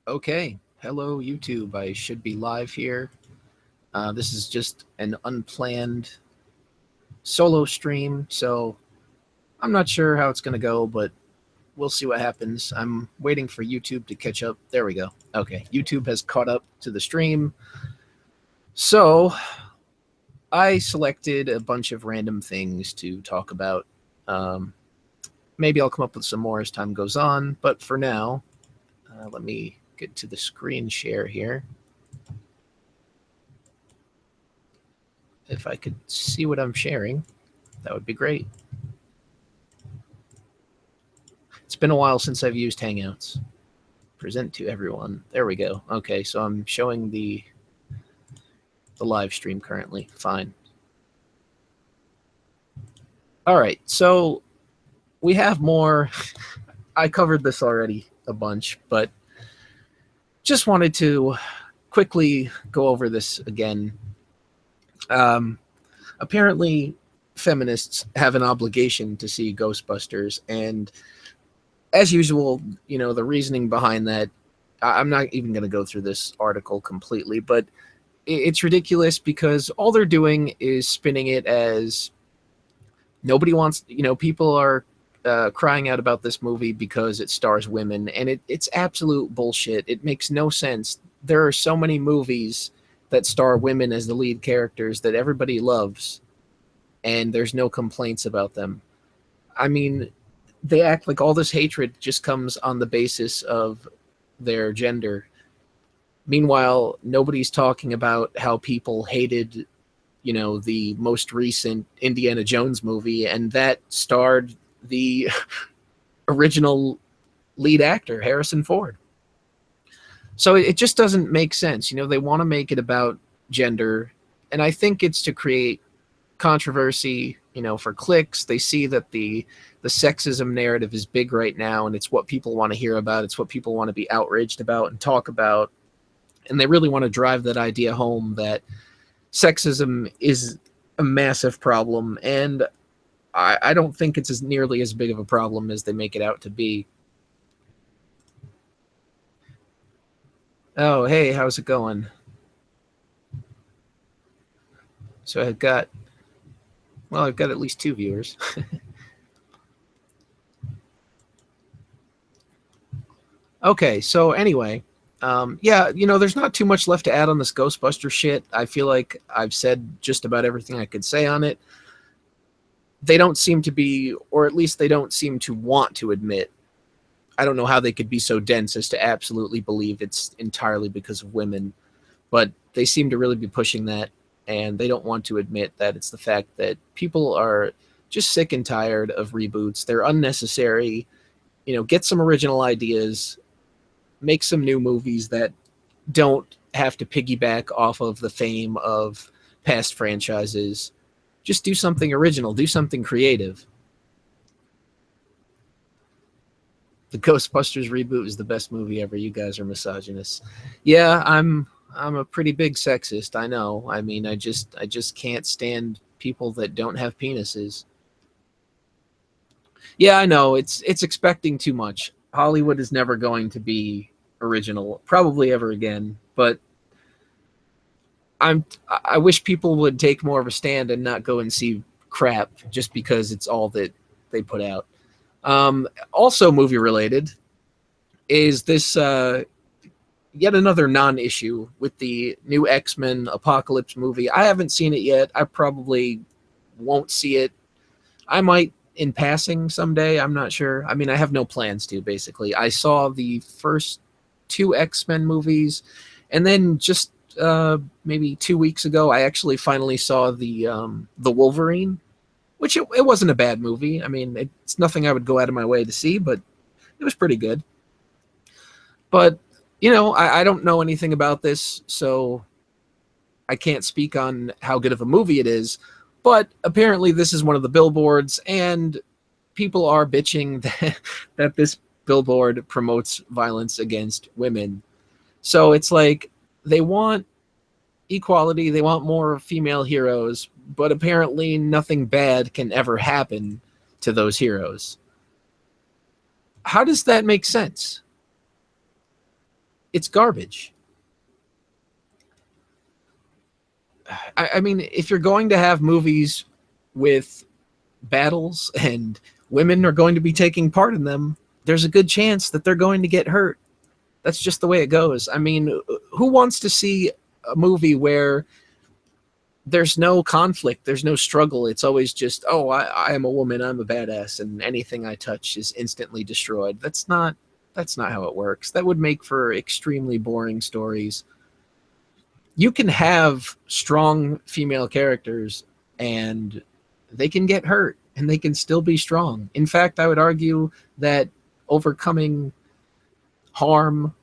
Okay, hello YouTube. I should be live here. This is just an unplanned solo stream, so I'm not sure how it's going to go, but we'll see what happens. I'm waiting for YouTube to catch up. There we go. Okay, YouTube has caught up to the stream. So I selected a bunch of random things to talk about. Um, Maybe I'll come up with some more as time goes on, but for now, let me get to the screen share here. If I could see what I'm sharing, that would be great. It's been a while since I've used Hangouts. Present to everyone. There we go. Okay, so I'm showing the live stream currently. Fine. All right, so we have more. I covered this already a bunch, but just wanted to quickly go over this again. Apparently, feminists have an obligation to see Ghostbusters, and as usual, the reasoning behind that. I'm not even going to go through this article completely, but it's ridiculous because all they're doing is spinning it as nobody wants, people are crying out about this movie because it stars women, and it's absolute bullshit. It makes no sense. There are so many movies that star women as the lead characters that everybody loves, and there's no complaints about them. I mean, they act like all this hatred just comes on the basis of their gender. Meanwhile, nobody's talking about how people hated, the most recent Indiana Jones movie, and that starred the original lead actor, Harrison Ford. So it just doesn't make sense. They want to make it about gender, and I think it's to create controversy, for clicks. They see that the sexism narrative is big right now, and it's what people want to hear about. It's what people want to be outraged about and talk about. And they really want to drive that idea home that sexism is a massive problem, and I don't think it's as nearly as big of a problem as they make it out to be. Oh, hey, how's it going? So I've got at least 2 viewers. Okay, so anyway, yeah, there's not too much left to add on this Ghostbuster shit. I feel like I've said just about everything I could say on it. They don't seem to be, or at least they don't seem to want to admit. I don't know how they could be so dense as to absolutely believe it's entirely because of women, but they seem to really be pushing that, and they don't want to admit that it's the fact that people are just sick and tired of reboots. They're unnecessary. Get some original ideas, make some new movies that don't have to piggyback off of the fame of past franchises. Just do something original, do something creative. The Ghostbusters reboot is the best movie ever. You guys are misogynists. Yeah, I'm a pretty big sexist, I know. I mean, I just can't stand people that don't have penises. Yeah, I know. It's expecting too much. Hollywood is never going to be original, probably ever again, but I wish people would take more of a stand and not go and see crap just because it's all that they put out. Also, movie related is this yet another non-issue with the new X-Men Apocalypse movie. I haven't seen it yet. I probably won't see it. I might in passing someday. I'm not sure. I mean, I have no plans to. Basically, I saw the first two X-Men movies, and then just maybe 2 weeks ago, I actually finally saw the Wolverine, which it wasn't a bad movie. I mean, it's nothing I would go out of my way to see, but it was pretty good. But I don't know anything about this, so I can't speak on how good of a movie it is. But apparently, this is one of the billboards, and people are bitching that this billboard promotes violence against women. So it's like they want equality, they want more female heroes, but apparently nothing bad can ever happen to those heroes. How does that make sense? It's garbage. I mean, if you're going to have movies with battles and women are going to be taking part in them, there's a good chance that they're going to get hurt. That's just the way it goes. I mean, who wants to see a movie where there's no conflict, there's no struggle? It's always just, oh, I am a woman, I'm a badass, and anything I touch is instantly destroyed. That's not how it works. That would make for extremely boring stories. You can have strong female characters and they can get hurt and they can still be strong. In fact, I would argue that overcoming harm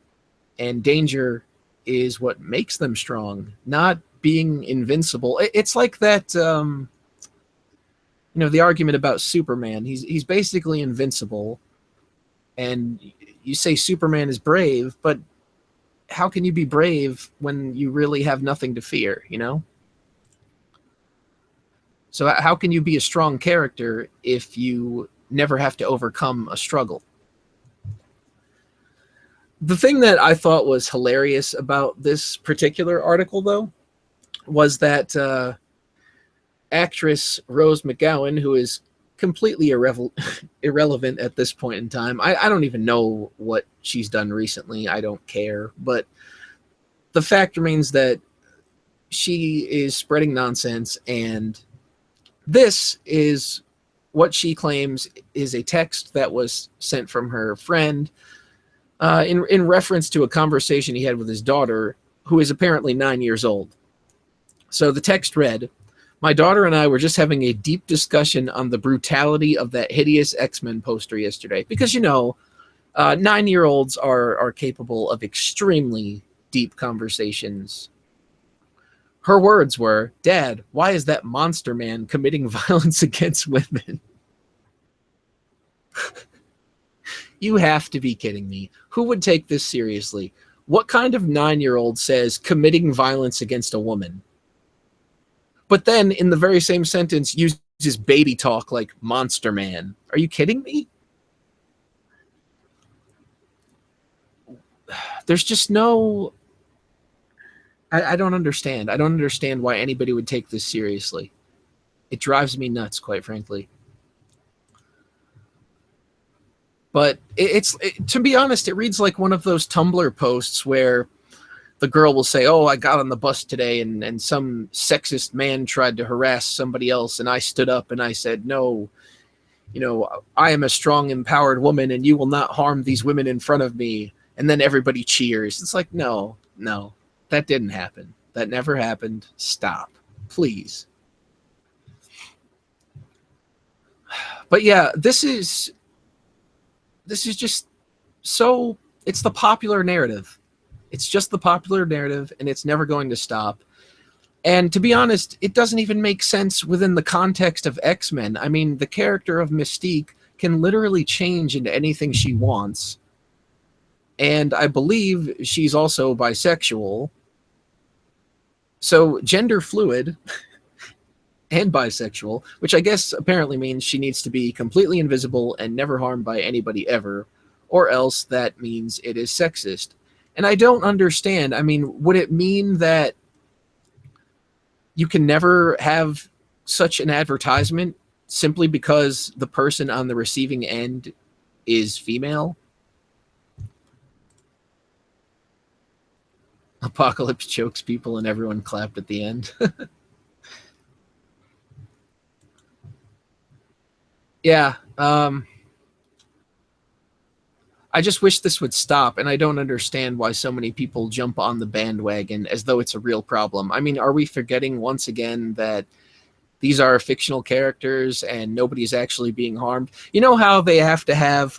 and danger is what makes them strong, not being invincible. It's like that, the argument about Superman. He's basically invincible, and you say Superman is brave, but how can you be brave when you really have nothing to fear, So how can you be a strong character if you never have to overcome a struggle? The thing that I thought was hilarious about this particular article, though, was that actress Rose McGowan, who is completely irrelevant at this point in time. I don't even know what she's done recently. I don't care. But the fact remains that she is spreading nonsense, and this is what she claims is a text that was sent from her friend in reference to a conversation he had with his daughter, who is apparently 9 years old. So the text read, "My daughter and I were just having a deep discussion on the brutality of that hideous X-Men poster yesterday." Because, 9-year-olds are capable of extremely deep conversations. Her words were, "Dad, why is that monster man committing violence against women?" You have to be kidding me. Who would take this seriously? What kind of 9-year-old says committing violence against a woman? But then in the very same sentence uses baby talk like monster man. Are you kidding me? There's just no... I don't understand. I don't understand why anybody would take this seriously. It drives me nuts, quite frankly. But to be honest, it reads like one of those Tumblr posts where the girl will say, "Oh, I got on the bus today and some sexist man tried to harass somebody else, and I stood up and I said, no, I am a strong, empowered woman and you will not harm these women in front of me." And then everybody cheers. It's like, no, that didn't happen. That never happened. Stop, please. But yeah, this is just so, it's the popular narrative. It's just the popular narrative, and it's never going to stop. And to be honest, it doesn't even make sense within the context of X-Men. I mean, the character of Mystique can literally change into anything she wants. And I believe she's also bisexual. So gender fluid and bisexual, which I guess apparently means she needs to be completely invisible and never harmed by anybody ever, or else that means it is sexist. And I don't understand. I mean, would it mean that you can never have such an advertisement simply because the person on the receiving end is female? Apocalypse chokes people and everyone clapped at the end. Yeah. I just wish this would stop, and I don't understand why so many people jump on the bandwagon as though it's a real problem. I mean, are we forgetting once again that these are fictional characters and nobody's actually being harmed? You know how they have to have,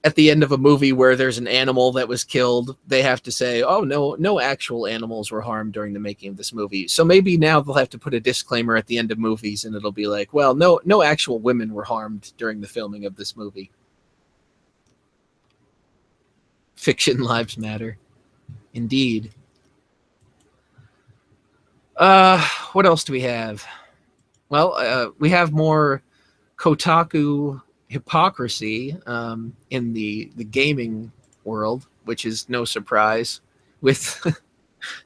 at the end of a movie where there's an animal that was killed, they have to say, "Oh, no actual animals were harmed during the making of this movie." So maybe now they'll have to put a disclaimer at the end of movies, and it'll be like, "Well, no actual women were harmed during the filming of this movie." Fiction lives matter. Indeed. What else do we have? Well, we have more Kotaku hypocrisy in the gaming world, which is no surprise, with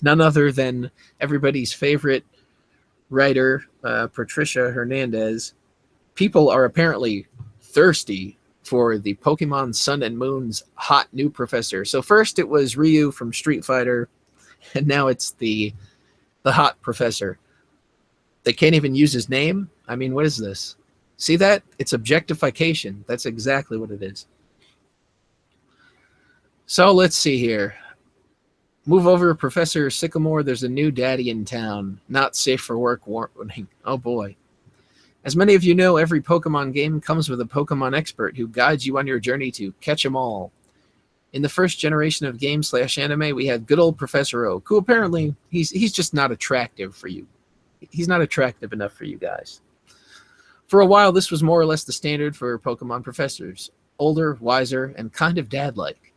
none other than everybody's favorite writer, Patricia Hernandez. People are apparently thirsty for the Pokemon Sun and Moon's hot new professor. So first it was Ryu from Street Fighter, and now it's the hot professor. They can't even use his name? I mean, what is this? See that? It's objectification. That's exactly what it is. So let's see here. Move over, Professor Sycamore. There's a new daddy in town. Not safe for work warning. Oh boy. As many of you know, every Pokemon game comes with a Pokemon expert who guides you on your journey to catch 'em all. In the first generation of game/anime, we had good old Professor Oak, who apparently he's just not attractive for you. He's not attractive enough for you guys. For a while, this was more or less the standard for Pokemon professors. Older, wiser, and kind of dad-like.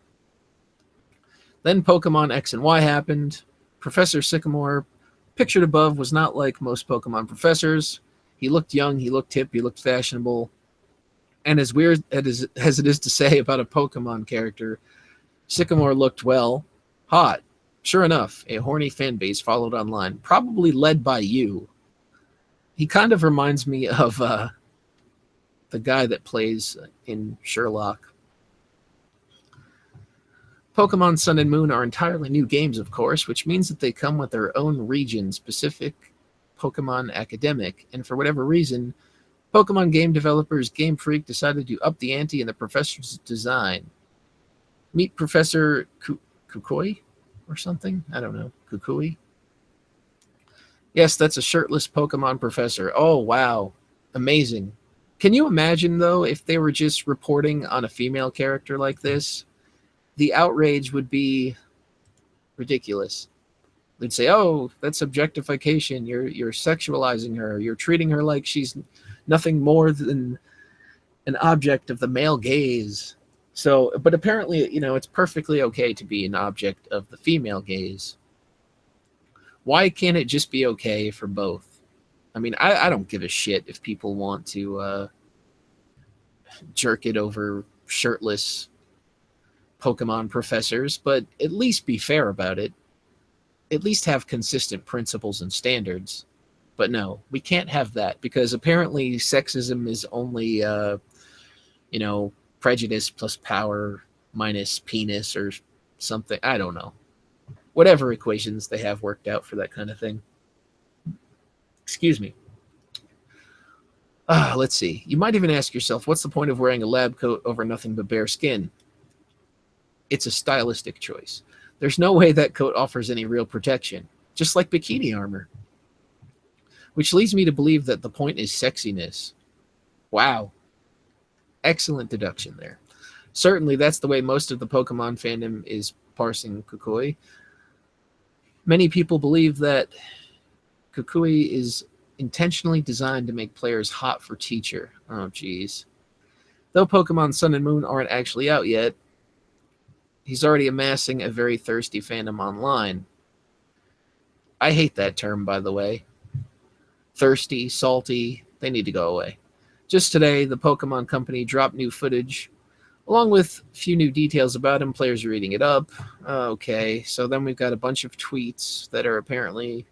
Then Pokemon X and Y happened. Professor Sycamore, pictured above, was not like most Pokemon professors. He looked young, he looked hip, he looked fashionable. And as weird as it is to say about a Pokemon character, Sycamore looked, well, hot. Sure enough, a horny fan base followed online, probably led by you. He kind of reminds me of the guy that plays in Sherlock. Pokemon Sun and Moon are entirely new games, of course, which means that they come with their own region-specific Pokemon academic, and for whatever reason, Pokemon game developers Game Freak decided to up the ante in the professor's design. Meet Professor Kukui or something? I don't know. Kukui? Yes, that's a shirtless Pokemon professor. Oh, wow. Amazing. Can you imagine, though, if they were just reporting on a female character like this? The outrage would be ridiculous. They'd say, oh, that's objectification. You're sexualizing her. You're treating her like she's nothing more than an object of the male gaze. So, but apparently, you know, it's perfectly okay to be an object of the female gaze. Why can't it just be okay for both? I mean, I don't give a shit if people want to jerk it over shirtless Pokemon professors, but at least be fair about it. At least have consistent principles and standards. But no, we can't have that, because apparently sexism is only, prejudice plus power minus penis or something. I don't know. Whatever equations they have worked out for that kind of thing. Excuse me. Let's see. You might even ask yourself, what's the point of wearing a lab coat over nothing but bare skin? It's a stylistic choice. There's no way that coat offers any real protection, just like bikini armor. Which leads me to believe that the point is sexiness. Wow. Excellent deduction there. Certainly, that's the way most of the Pokemon fandom is parsing Kukui. Many people believe that Kukui is intentionally designed to make players hot for teacher. Oh, geez. Though Pokemon Sun and Moon aren't actually out yet, he's already amassing a very thirsty fandom online. I hate that term, by the way. Thirsty, salty, they need to go away. Just today, the Pokemon Company dropped new footage, along with a few new details about him. Players are eating it up. Okay, so then we've got a bunch of tweets that are apparently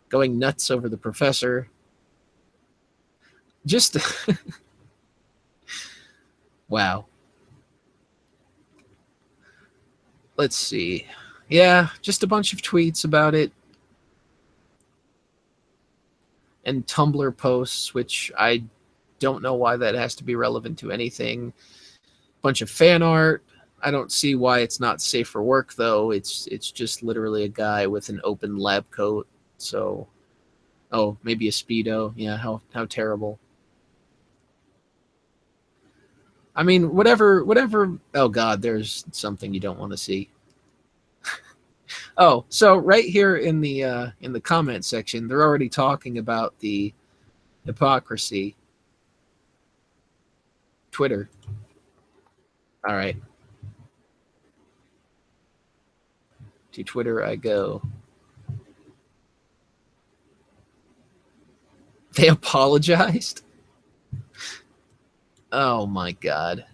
going nuts over the professor. Just... wow. Let's see. Yeah, just a bunch of tweets about it. And Tumblr posts, which I don't know why that has to be relevant to anything. Bunch of fan art. I don't see why it's not safe for work, though. It's just literally a guy with an open lab coat. So, oh, maybe a Speedo. Yeah, how terrible. I mean, whatever. Oh, God, there's something you don't want to see. Oh, so right here in the comment section, they're already talking about the hypocrisy. Twitter. All right. To Twitter I go. They apologized? Oh my God.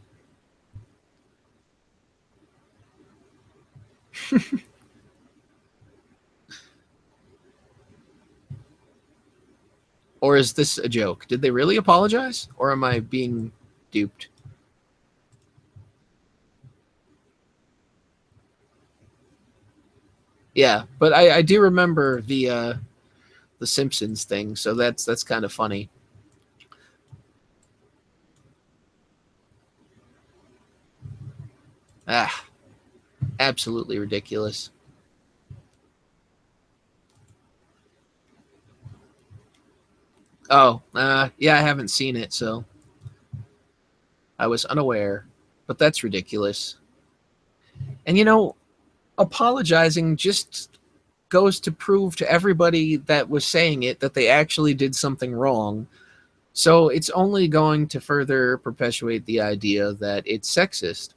Or is this a joke? Did they really apologize? Or am I being duped? Yeah, but I do remember the Simpsons thing, so that's kind of funny. Ah, absolutely ridiculous. Oh, yeah, I haven't seen it, so I was unaware. But that's ridiculous. And apologizing just goes to prove to everybody that was saying it that they actually did something wrong. So it's only going to further perpetuate the idea that it's sexist.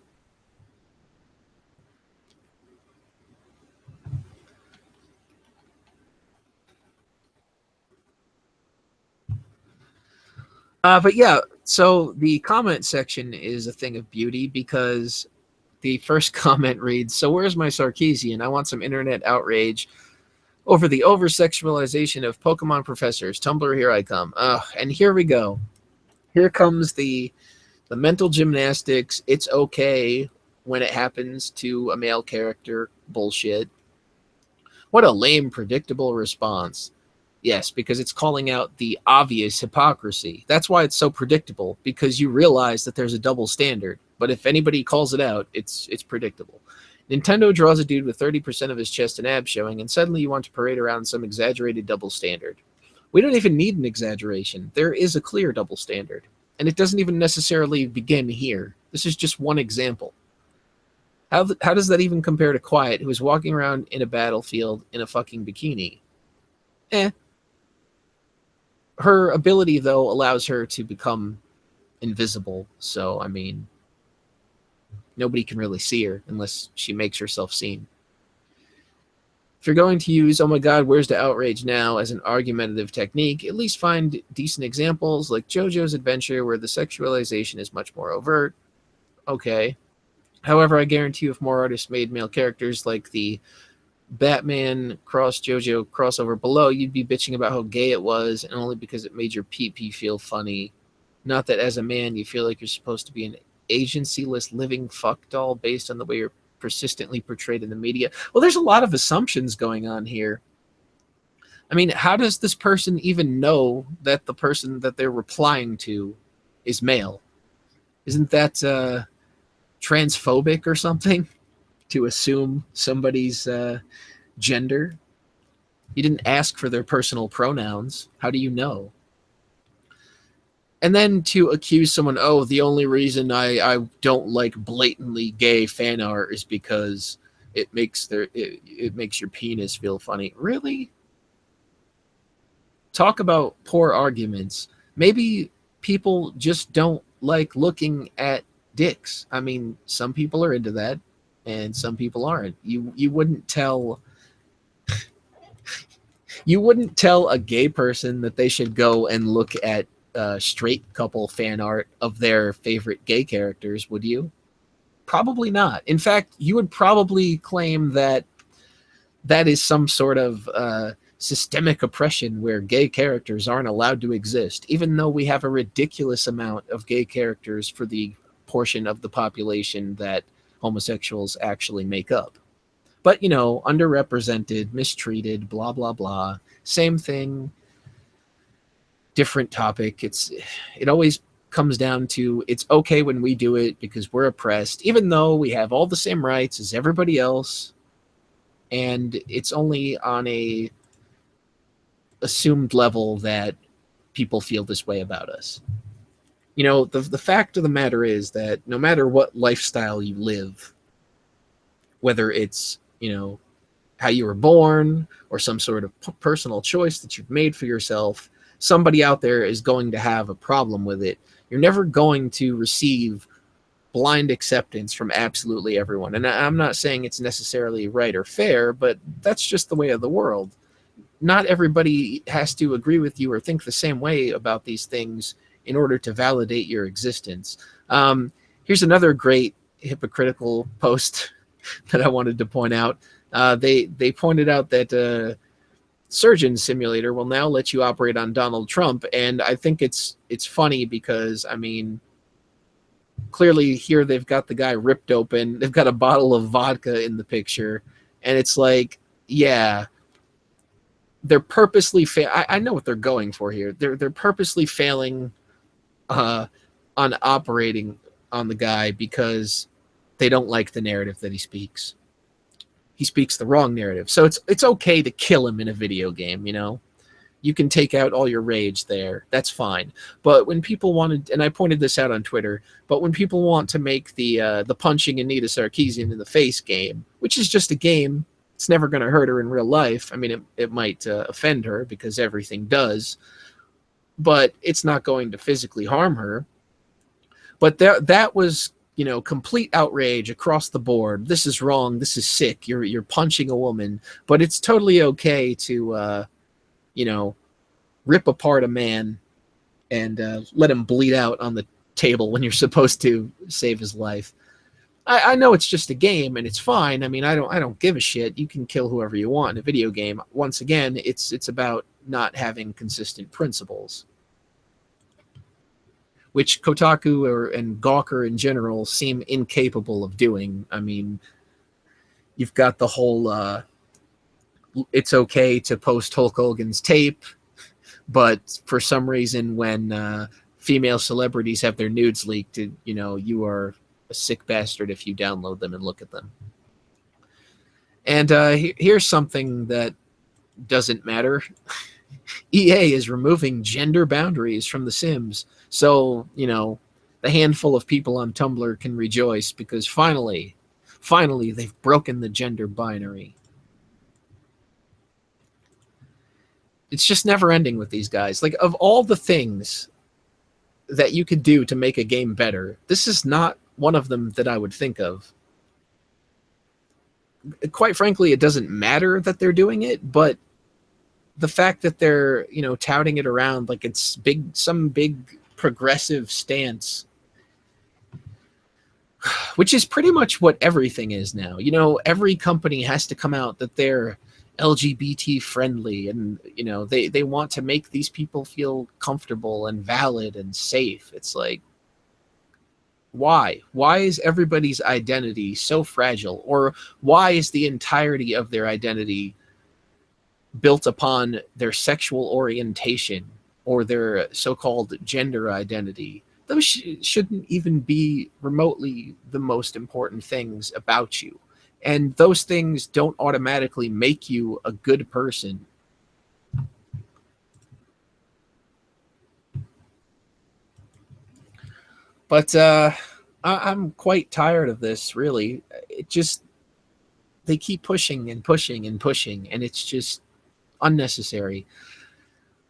But yeah, so the comment section is a thing of beauty because the first comment reads, "So where's my Sarkeesian? I want some internet outrage over the over-sexualization of Pokemon professors. Tumblr, here I come." And here we go. Here comes the mental gymnastics. It's okay when it happens to a male character bullshit. What a lame, predictable response. Yes, because it's calling out the obvious hypocrisy. That's why it's so predictable, because you realize that there's a double standard. But if anybody calls it out, it's predictable. Nintendo draws a dude with 30% of his chest and abs showing, and suddenly you want to parade around some exaggerated double standard. We don't even need an exaggeration. There is a clear double standard. And it doesn't even necessarily begin here. This is just one example. How does that even compare to Quiet, who is walking around in a battlefield in a fucking bikini? Eh. Her ability, though, allows her to become invisible. So, I mean, nobody can really see her unless she makes herself seen. If you're going to use, "oh my god, where's the outrage now," as an argumentative technique, at least find decent examples like JoJo's Adventure, where the sexualization is much more overt. Okay. However, I guarantee you if more artists made male characters like the Batman cross JoJo crossover below, you'd be bitching about how gay it was, and only because it made your pee feel funny. Not that as a man you feel like you're supposed to be an agencyless living fuck doll based on the way you're persistently portrayed in the media. Well, there's a lot of assumptions going on here. I mean, how does this person even know that the person that they're replying to is male? Isn't that transphobic or something to assume somebody's gender? You didn't ask for their personal pronouns. How do you know? And then to accuse someone, "oh, the only reason I don't like blatantly gay fan art is because it makes it makes your penis feel funny." Really? Talk about poor arguments. Maybe people just don't like looking at dicks. I mean, some people are into that and some people aren't. You wouldn't tell a gay person that they should go and look at straight couple fan art of their favorite gay characters, would you? Probably not. In fact, you would probably claim that that is some sort of systemic oppression where gay characters aren't allowed to exist, even though we have a ridiculous amount of gay characters for the portion of the population that homosexuals actually make up. But, underrepresented, mistreated, blah, blah, blah. Same thing, different topic. It always comes down to it's okay when we do it because we're oppressed, even though we have all the same rights as everybody else. And it's only on a assumed level that people feel this way about us. The fact of the matter is that no matter what lifestyle you live, whether it's, how you were born or some sort of personal choice that you've made for yourself, somebody out there is going to have a problem with it. You're never going to receive blind acceptance from absolutely everyone. And I'm not saying it's necessarily right or fair, but that's just the way of the world. Not everybody has to agree with you or think the same way about these things in order to validate your existence. Here's another great hypocritical post that I wanted to point out. They pointed out that Surgeon Simulator will now let you operate on Donald Trump, and I think it's funny because, I mean, clearly here they've got the guy ripped open. They've got a bottle of vodka in the picture, and it's like, yeah, they're purposely I know what they're going for here. They're purposely failing on operating on the guy because they don't like the narrative that he speaks. He speaks the wrong narrative. So it's okay to kill him in a video game, you know? You can take out all your rage there. That's fine. But when people wanted, and I pointed this out on Twitter, but when people want to make the punching Anita Sarkeesian in the face game, which is just a game, it's never going to hurt her in real life. I mean, it might offend her because everything does, but it's not going to physically harm her. But that was, you know, complete outrage across the board. This is wrong. This is sick. You're punching a woman, but it's totally okay to, you know, rip apart a man and let him bleed out on the table when you're supposed to save his life. I know it's just a game and it's fine. I mean, I don't give a shit. You can kill whoever you want in a video game. Once again, it's about not having consistent principles, which Kotaku and Gawker in general seem incapable of doing. I mean, you've got the whole it's okay to post Hulk Hogan's tape, but for some reason when female celebrities have their nudes leaked, you know, you are a sick bastard if you download them and look at them. And here's something that doesn't matter. EA is removing gender boundaries from The Sims. So, you know, the handful of people on Tumblr can rejoice because finally they've broken the gender binary. It's just never ending with these guys. Like, of all the things that you could do to make a game better, this is not one of them that I would think of. Quite frankly, it doesn't matter that they're doing it, but the fact that they're, you know, touting it around like it's some big progressive stance, which is pretty much what everything is now. You know, every company has to come out that they're LGBT friendly, and, you know, they want to make these people feel comfortable and valid and safe. It's like, why is everybody's identity so fragile? Or why is the entirety of their identity built upon their sexual orientation or their so-called gender identity? Those shouldn't even be remotely the most important things about you. And those things don't automatically make you a good person. But I'm quite tired of this, really. It just, they keep pushing and pushing and pushing, and it's just unnecessary.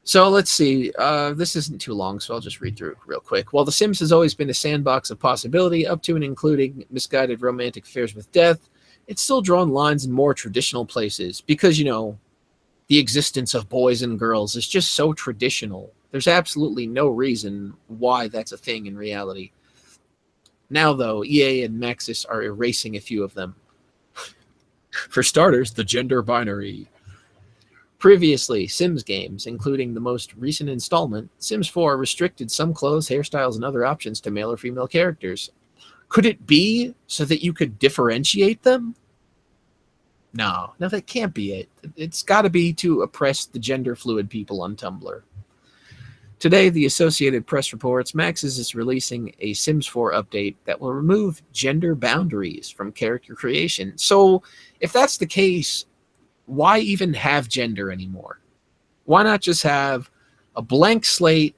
So let's see. This isn't too long, so I'll just read through it real quick. While The Sims has always been a sandbox of possibility, up to and including misguided romantic affairs with death, it's still drawn lines in more traditional places because, you know, the existence of boys and girls is just so traditional. There's absolutely no reason why that's a thing in reality. Now, though, EA and Maxis are erasing a few of them. For starters, the gender binary. Previously, Sims games, including the most recent installment, Sims 4, restricted some clothes, hairstyles, and other options to male or female characters. Could it be so that you could differentiate them? No, that can't be it. It's got to be to oppress the gender-fluid people on Tumblr. Today, the Associated Press reports Maxis is releasing a Sims 4 update that will remove gender boundaries from character creation. So, if that's the case, why even have gender anymore? Why not just have a blank slate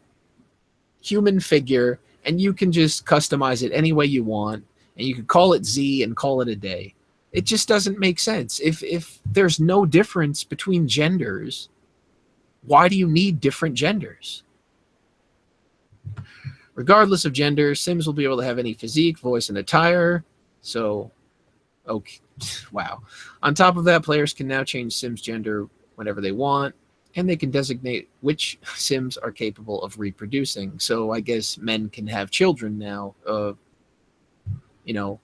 human figure, and you can just customize it any way you want, and you can call it Z and call it a day? It just doesn't make sense. If there's no difference between genders, why do you need different genders? Regardless of gender, Sims will be able to have any physique, voice, and attire. So, okay, wow. On top of that, players can now change Sims gender whenever they want, and they can designate which Sims are capable of reproducing. So I guess men can have children now.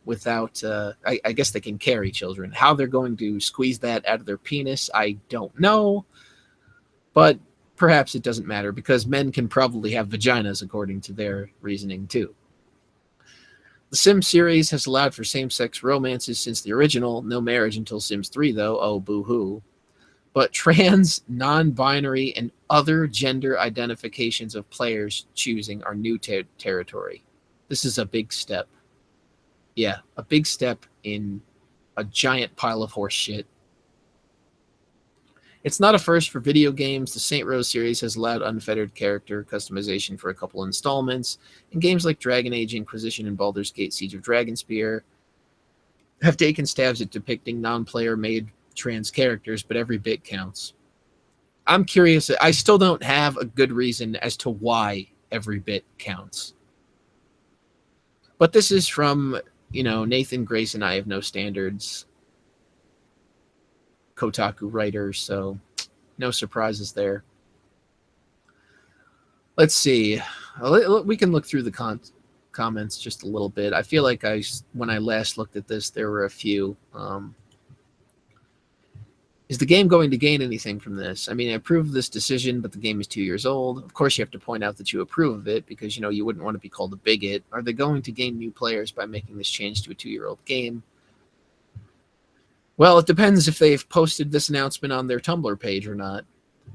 without, I guess they can carry children. How they're going to squeeze that out of their penis, I don't know. But perhaps it doesn't matter because men can probably have vaginas according to their reasoning too. The Sims series has allowed for same-sex romances since the original. No marriage until Sims 3, though. Oh, boo-hoo. But trans, non-binary, and other gender identifications of players choosing are new territory. This is a big step. Yeah, a big step in a giant pile of horse shit. It's not a first for video games. The Saint Rose series has allowed unfettered character customization for a couple installments, and games like Dragon Age Inquisition and Baldur's Gate Siege of Dragonspear have taken stabs at depicting non-player-made trans characters, but every bit counts. I'm curious. I still don't have a good reason as to why every bit counts. But this is from, Nathan Grace and I Have No Standards, Kotaku writer, so no surprises there. Let's see. We can look through the comments just a little bit. I feel like when I last looked at this, there were a few. Is the game going to gain anything from this? I mean, I approve of this decision, but the game is 2 years old. Of course, you have to point out that you approve of it because, you wouldn't want to be called a bigot. Are they going to gain new players by making this change to a 2-year-old game? Well, it depends if they've posted this announcement on their Tumblr page or not.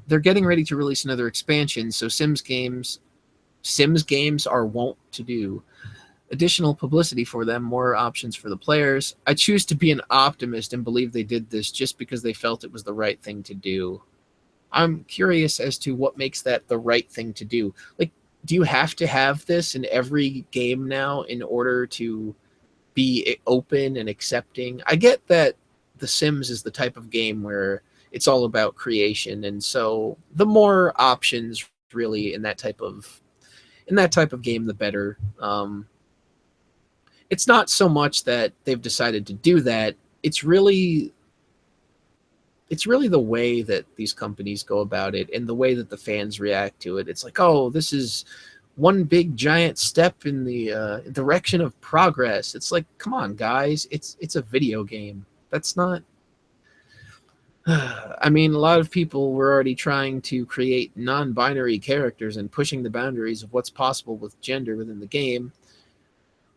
They're getting ready to release another expansion, so Sims games are wont to do additional publicity for them, more options for the players. I choose to be an optimist and believe they did this just because they felt it was the right thing to do. I'm curious as to what makes that the right thing to do. Like, do you have to have this in every game now in order to be open and accepting? I get that The Sims is the type of game where it's all about creation, and so the more options really in that type of game, the better. It's not so much that they've decided to do that. It's really the way that these companies go about it and the way that the fans react to it. It's like, oh, this is one big giant step in the direction of progress. It's like, come on, guys, it's a video game. That's not. I mean, a lot of people were already trying to create non-binary characters and pushing the boundaries of what's possible with gender within the game.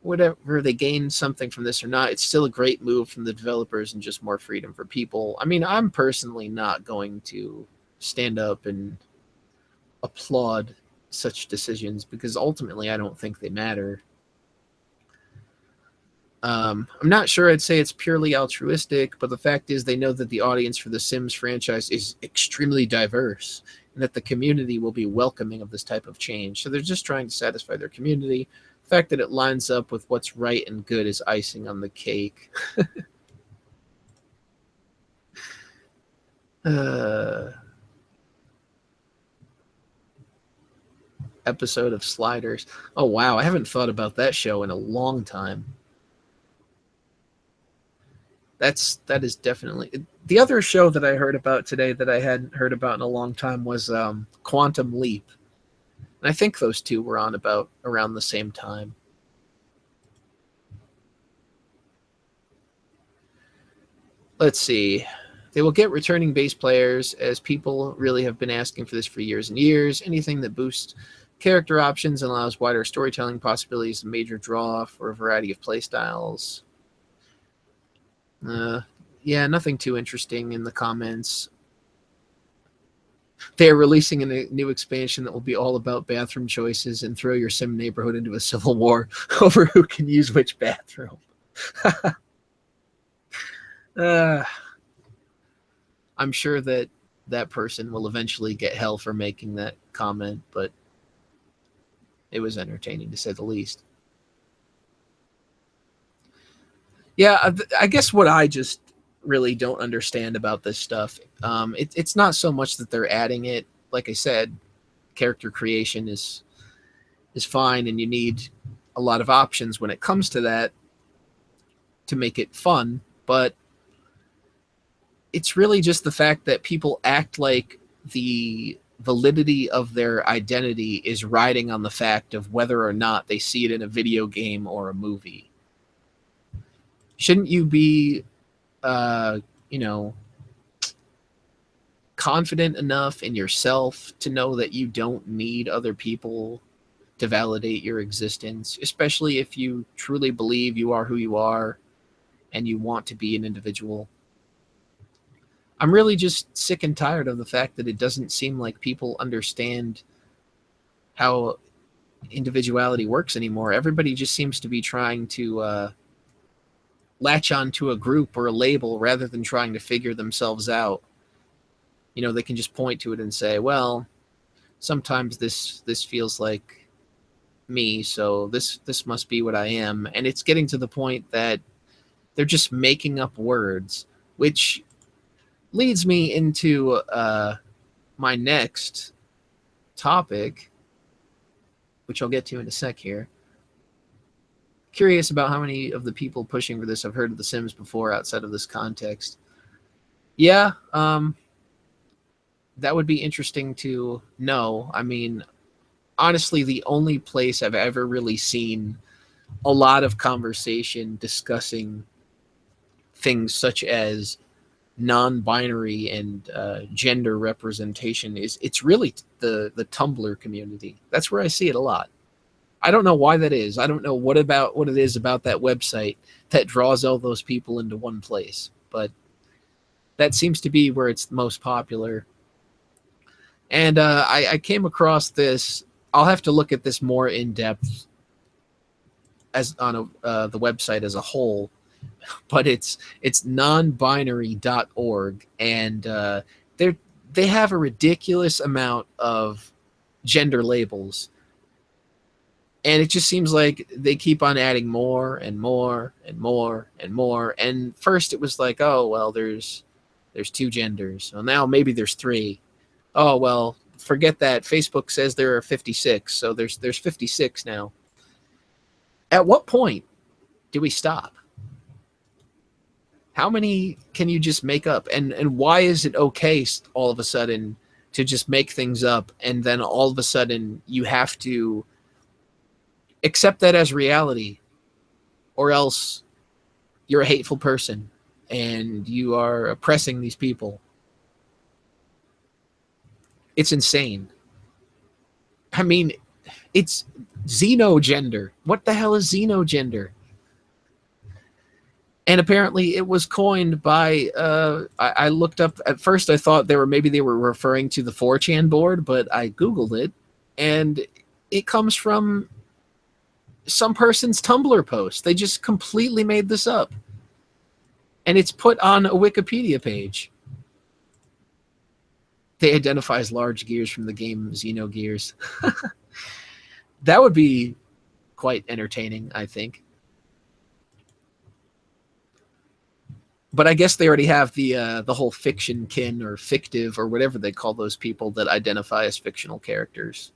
Whatever they gain something from this or not, it's still a great move from the developers and just more freedom for people. I mean, I'm personally not going to stand up and applaud such decisions because ultimately I don't think they matter. I'm not sure I'd say it's purely altruistic, but the fact is they know that the audience for the Sims franchise is extremely diverse and that the community will be welcoming of this type of change. So they're just trying to satisfy their community. The fact that it lines up with what's right and good is icing on the cake. Episode of Sliders. Oh, wow. I haven't thought about that show in a long time. That is definitely the other show that I heard about today that I hadn't heard about in a long time was Quantum Leap. And I think those two were on about around the same time. Let's see. They will get returning base players, as people really have been asking for this for years and years. Anything that boosts character options and allows wider storytelling possibilities is a major draw for a variety of playstyles. Yeah, nothing too interesting in the comments. They're releasing a new expansion that will be all about bathroom choices and throw your sim neighborhood into a civil war over who can use which bathroom. I'm sure that person will eventually get hell for making that comment, but it was entertaining to say the least. Yeah, I guess what I just really don't understand about this stuff, it's not so much that they're adding it. Like I said, character creation is fine, and you need a lot of options when it comes to that to make it fun, but it's really just the fact that people act like the validity of their identity is riding on the fact of whether or not they see it in a video game or a movie. Shouldn't you be, uh, you know, confident enough in yourself to know that you don't need other people to validate your existence, especially if you truly believe you are who you are and you want to be an individual? I'm really just sick and tired of the fact that it doesn't seem like people understand how individuality works anymore. Everybody just seems to be trying to latch onto a group or a label rather than trying to figure themselves out. You know, they can just point to it and say, well, sometimes this feels like me, so this must be what I am. And it's getting to the point that they're just making up words, which leads me into my next topic, which I'll get to in a sec here. Curious about how many of the people pushing for this have heard of The Sims before outside of this context. Yeah, that would be interesting to know. I mean, honestly, the only place I've ever really seen a lot of conversation discussing things such as non-binary and gender representation is it's really the Tumblr community. That's where I see it a lot. I don't know why that is. I don't know what it is about that website that draws all those people into one place, but that seems to be where it's most popular. And I came across this. I'll have to look at this more in depth as on the website as a whole, but it's nonbinary.org, and they have a ridiculous amount of gender labels, and it just seems like they keep on adding more and more and more and more. And first it was like, oh well, there's two genders. Well, now maybe there's three. Oh well, forget that. Facebook says there are 56, so there's 56 now. At what point do we stop? How many can you just make up? And why is it okay all of a sudden to just make things up, and then all of a sudden you have to accept that as reality, or else you're a hateful person and you are oppressing these people? It's insane. I mean, it's xenogender. What the hell is xenogender? And apparently it was coined by, I looked up, at first I thought they were referring to the 4chan board, but I Googled it, and it comes from some person's Tumblr post. They just completely made this up. And it's put on a Wikipedia page. They identify as large gears from the game Xenogears. That would be quite entertaining, I think. But I guess they already have the whole fiction kin or fictive or whatever they call those people that identify as fictional characters,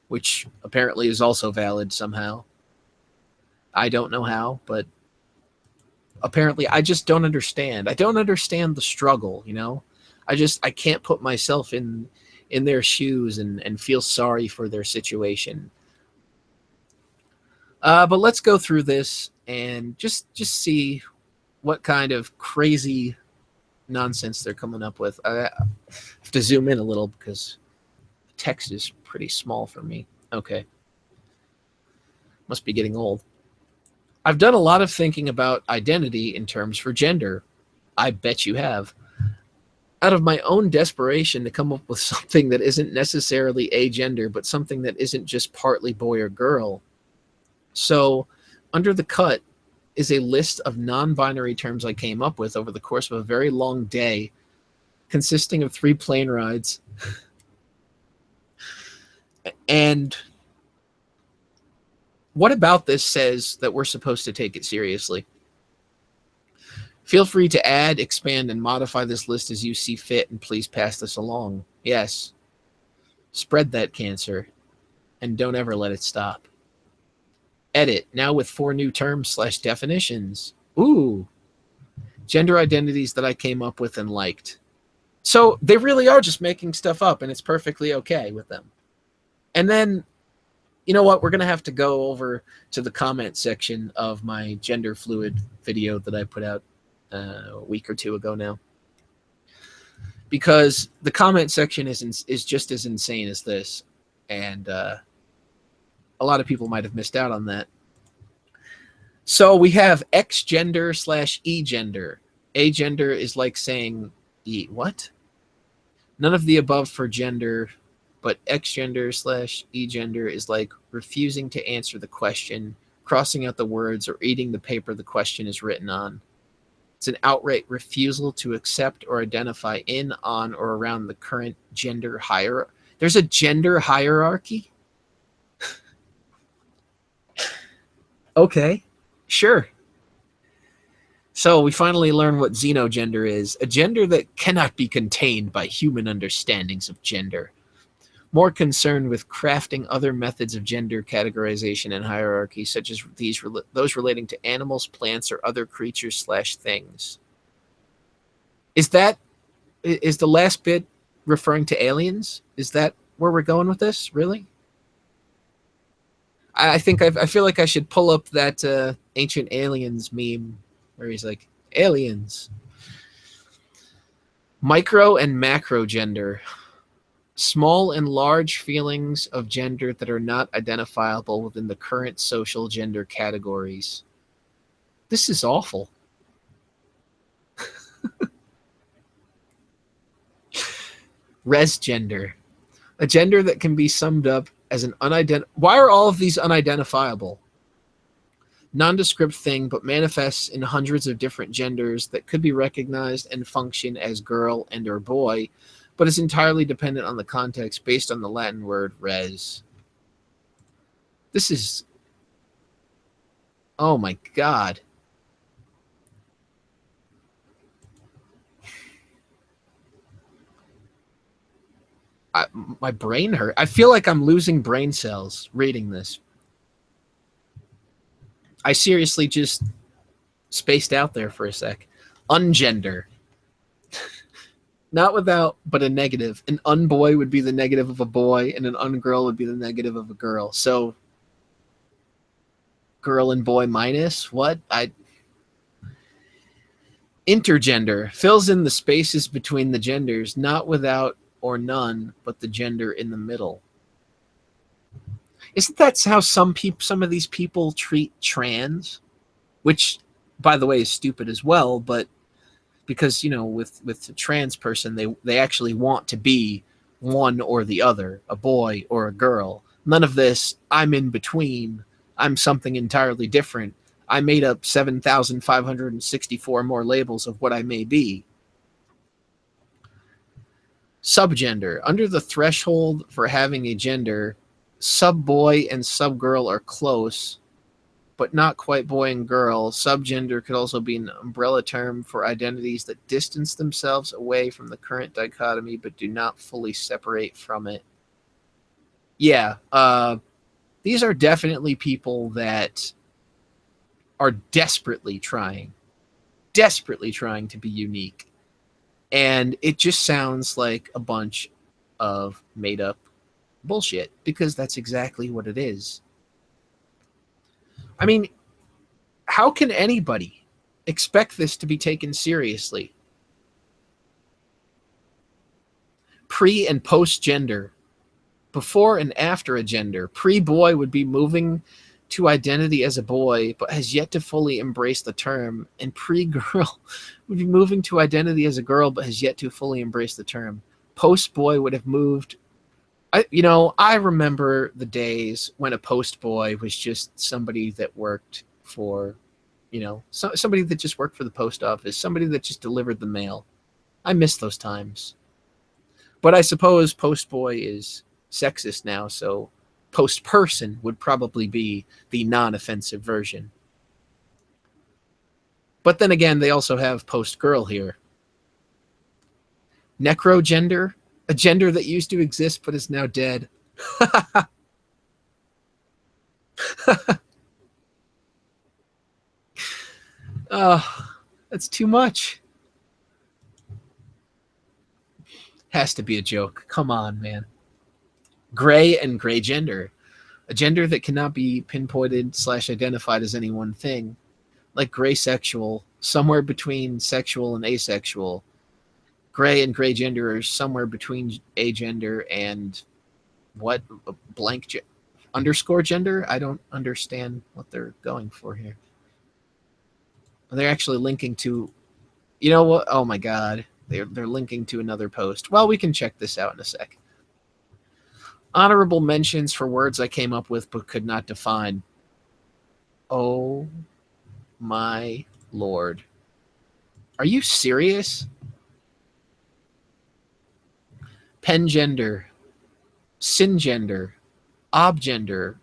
which apparently is also valid somehow. I don't know how, but apparently I just don't understand. I don't understand the struggle, you know? I can't put myself in their shoes and feel sorry for their situation. But let's go through this and just see what kind of crazy nonsense they're coming up with. I have to zoom in a little because the text is pretty small for me. Okay. Must be getting old. I've done a lot of thinking about identity in terms for gender. I bet you have. Out of my own desperation to come up with something that isn't necessarily a gender, but something that isn't just partly boy or girl. So, under the cut is a list of non-binary terms I came up with over the course of a very long day, consisting of 3 plane rides. And what about this says that we're supposed to take it seriously? Feel free to add, expand, and modify this list as you see fit, and please pass this along. Yes. Spread that cancer, and don't ever let it stop. Edit, now with 4 new terms / definitions. Ooh. Gender identities that I came up with and liked. So they really are just making stuff up, and it's perfectly okay with them. And then, You know what? We're going to have to go over to the comment section of my gender fluid video that I put out a week or two ago now. Because the comment section is just as insane as this. And a lot of people might have missed out on that. So we have X gender / E gender. A gender is like saying E. What? None of the above for gender, but X gender / E gender is like refusing to answer the question, crossing out the words, or eating the paper the question is written on. It's an outright refusal to accept or identify in, on, or around the current gender hierarchy. There's a gender hierarchy? Okay, sure. So we finally learn what xenogender is, a gender that cannot be contained by human understandings of gender. More concerned with crafting other methods of gender categorization and hierarchy, such as those relating to animals, plants, or other creatures / things. Is the last bit referring to aliens? Is that where we're going with this? Really? I feel like I should pull up that Ancient Aliens meme where he's like, aliens. Micro and macro gender. Small and large feelings of gender that are not identifiable within the current social gender categories. This is awful. Res gender. A gender that can be summed up as an Why are all of these unidentifiable? Nondescript thing, but manifests in hundreds of different genders that could be recognized and function as girl and or boy, but is entirely dependent on the context based on the Latin word res. This is... Oh my God. My brain hurt. I feel like I'm losing brain cells reading this. I seriously just spaced out there for a sec. Ungender. Not without, but a negative. An unboy would be the negative of a boy, and an ungirl would be the negative of a girl. So, girl and boy minus? What? Intergender. Fills in the spaces between the genders, not without or none, but the gender in the middle. Isn't that how some of these people treat trans? Which, by the way, is stupid as well, but because, you know, with a trans person, they actually want to be one or the other, a boy or a girl. None of this, I'm in between, I'm something entirely different. I made up 7,564 more labels of what I may be. Subgender. Under the threshold for having a gender, sub-boy and sub-girl are close, but not quite boy and girl. Subgender could also be an umbrella term for identities that distance themselves away from the current dichotomy but do not fully separate from it. Yeah, these are definitely people that are desperately trying to be unique. And it just sounds like a bunch of made-up bullshit, because that's exactly what it is. I mean, how can anybody expect this to be taken seriously? Pre and post gender. Before and after a gender. Pre-boy would be moving to identity as a boy, but has yet to fully embrace the term. And pre-girl would be moving to identity as a girl, but has yet to fully embrace the term. Post-boy would have moved... I remember the days when a post-boy was just somebody that worked for, somebody that just worked for the post office, somebody that just delivered the mail. I miss those times. But I suppose post-boy is sexist now, so post-person would probably be the non-offensive version. But then again, they also have post-girl here. Necrogender, a gender that used to exist but is now dead. That's too much. Has to be a joke. Come on, man. Gray and gray gender. A gender that cannot be pinpointed / identified as any one thing, like gray sexual, somewhere between sexual and asexual. Gray and gray gender are somewhere between agender and what? Blank underscore gender? I don't understand what they're going for here. They're actually linking to, you know what? Oh my god. They're linking to another post. Well, we can check this out in a sec. Honorable mentions for words I came up with but could not define. Oh my lord. Are you serious? Pengender, syngender, obgender,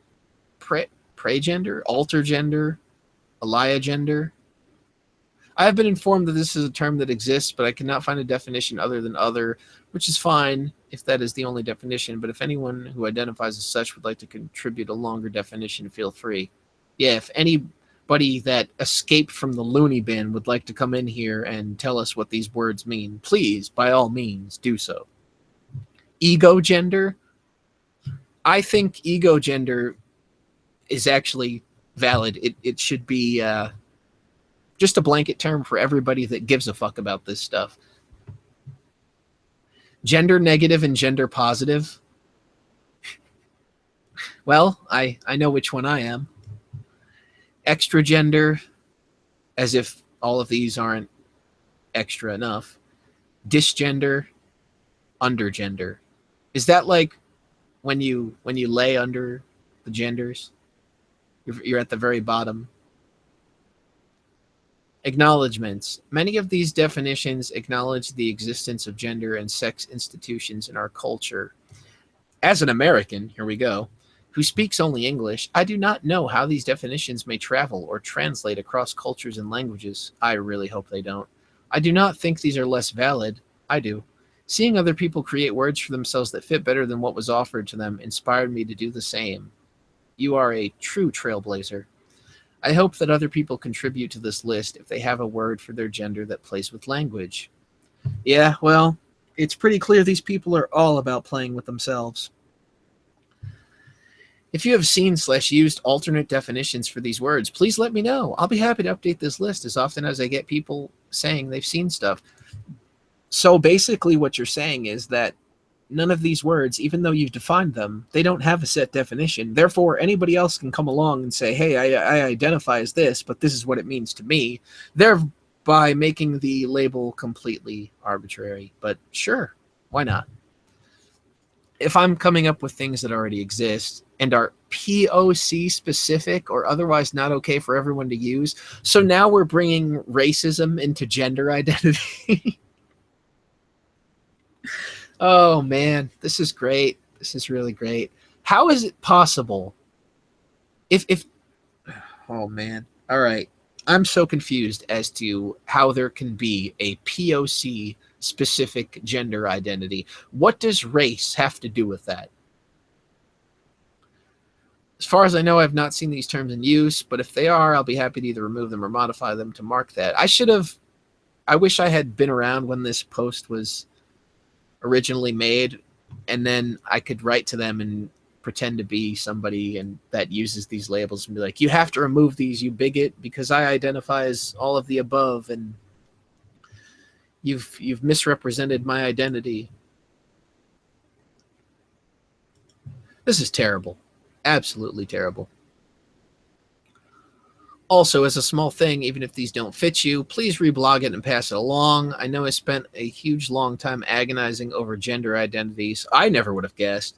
pragender, altergender, aliagender. I have been informed that this is a term that exists, but I cannot find a definition other than other, which is fine if that is the only definition, but if anyone who identifies as such would like to contribute a longer definition, feel free. Yeah, if anybody that escaped from the loony bin would like to come in here and tell us what these words mean, please, by all means, do so. Ego gender. I think ego gender is actually valid. It should be just a blanket term for everybody that gives a fuck about this stuff. Gender negative and gender positive. Well, I know which one I am. Extra gender, as if all of these aren't extra enough. Dysgender, undergender. Is that like when you lay under the genders? You're at the very bottom. Acknowledgements. Many of these definitions acknowledge the existence of gender and sex institutions in our culture. As an American, here we go, who speaks only English, I do not know how these definitions may travel or translate across cultures and languages. I really hope they don't. I do not think these are less valid. I do. Seeing other people create words for themselves that fit better than what was offered to them inspired me to do the same. You are a true trailblazer. I hope that other people contribute to this list if they have a word for their gender that plays with language. Yeah, well, it's pretty clear these people are all about playing with themselves. If you have seen / used alternate definitions for these words, please let me know. I'll be happy to update this list as often as I get people saying they've seen stuff. So basically what you're saying is that none of these words, even though you've defined them, they don't have a set definition. Therefore, anybody else can come along and say, hey, I identify as this, but this is what it means to me, thereby making the label completely arbitrary. But sure, why not? If I'm coming up with things that already exist and are POC specific or otherwise not okay for everyone to use, so now we're bringing racism into gender identity. Oh, man, this is great. This is really great. How is it possible if oh, man. All right. I'm so confused as to how there can be a POC specific gender identity. What does race have to do with that? As far as I know, I've not seen these terms in use, but if they are, I'll be happy to either remove them or modify them to mark that. I wish I had been around when this post was originally made, and then I could write to them and pretend to be somebody and that uses these labels and be like, you have to remove these, you bigot, because I identify as all of the above and you've misrepresented my identity. This is terrible. Absolutely terrible. Also, as a small thing, even if these don't fit you, please reblog it and pass it along. I know I spent a huge long time agonizing over gender identities. I never would have guessed.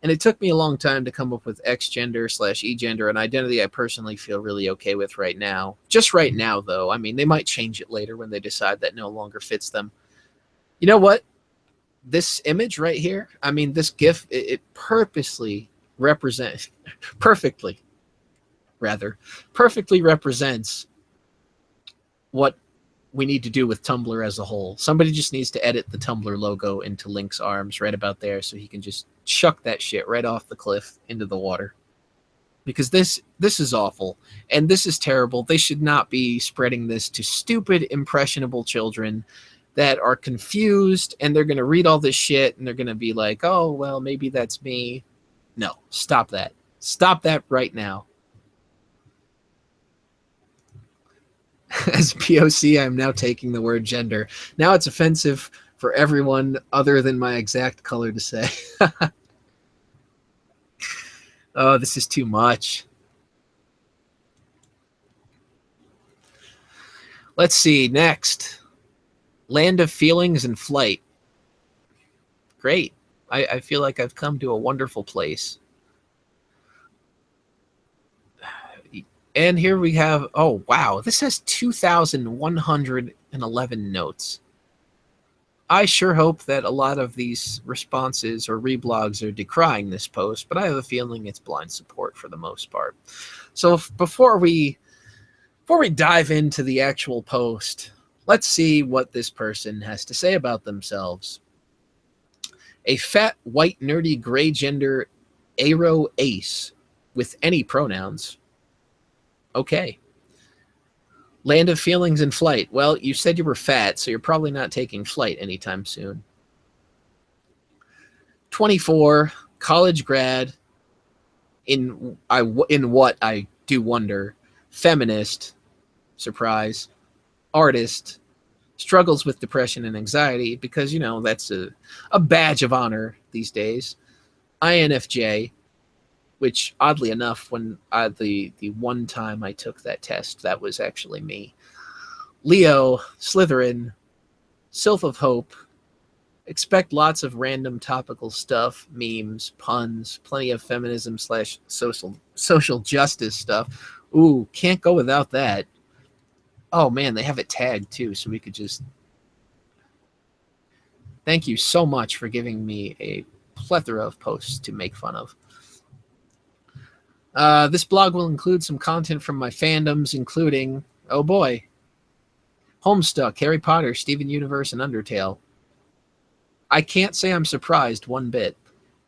And it took me a long time to come up with X-gender / E-gender, an identity I personally feel really okay with right now. Just right now, though. I mean, they might change it later when they decide that no longer fits them. You know what? This image right here, I mean, this GIF, it perfectly represents what we need to do with Tumblr as a whole. Somebody just needs to edit the Tumblr logo into Link's arms right about there so he can just chuck that shit right off the cliff into the water. Because this is awful, and this is terrible. They should not be spreading this to stupid, impressionable children that are confused, and they're going to read all this shit, and they're going to be like, oh, well, maybe that's me. No, stop that. Stop that right now. As POC, I am now taking the word gender. Now it's offensive for everyone other than my exact color to say. Oh, this is too much. Let's see. Next. Land of Feelings and Flight. Great. I feel like I've come to a wonderful place. And here we have, oh, wow. This has 2,111 notes. I sure hope that a lot of these responses or reblogs are decrying this post, but I have a feeling it's blind support for the most part. So before we dive into the actual post, let's see what this person has to say about themselves. A fat, white, nerdy, gray gender aero ace with any pronouns. Okay. Land of Feelings and Flight. Well, you said you were fat, so you're probably not taking flight anytime soon. 24, college grad, in what I do wonder, feminist, surprise, artist, struggles with depression and anxiety because, you know, that's a badge of honor these days. INFJ, which oddly enough, when the one time I took that test, that was actually me. Leo, Slytherin, Sylph of Hope, expect lots of random topical stuff, memes, puns, plenty of feminism / social justice stuff. Ooh, can't go without that. Oh man, they have it tagged too, so we could just... Thank you so much for giving me a plethora of posts to make fun of. This blog will include some content from my fandoms, including, oh boy, Homestuck, Harry Potter, Steven Universe, and Undertale. I can't say I'm surprised one bit.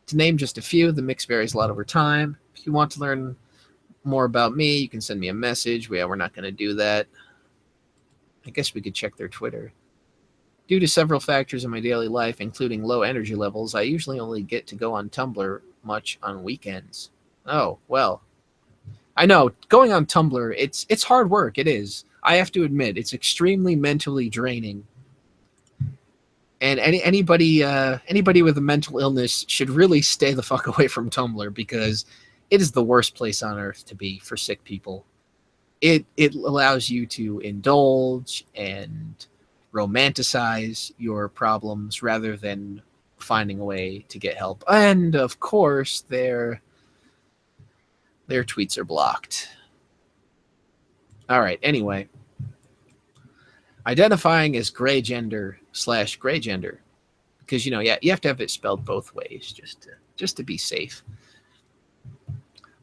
To name just a few, the mix varies a lot over time. If you want to learn more about me, you can send me a message. We're not going to do that. I guess we could check their Twitter. Due to several factors in my daily life, including low energy levels, I usually only get to go on Tumblr much on weekends. Oh, well. I know, going on Tumblr, it's hard work, it is. I have to admit, it's extremely mentally draining. And anybody with a mental illness should really stay the fuck away from Tumblr because it is the worst place on earth to be for sick people. It allows you to indulge and romanticize your problems rather than finding a way to get help. And of course, their tweets are blocked. All right, anyway. Identifying as gray gender / gray gender. Because, you know, yeah, you have to have it spelled both ways just to be safe.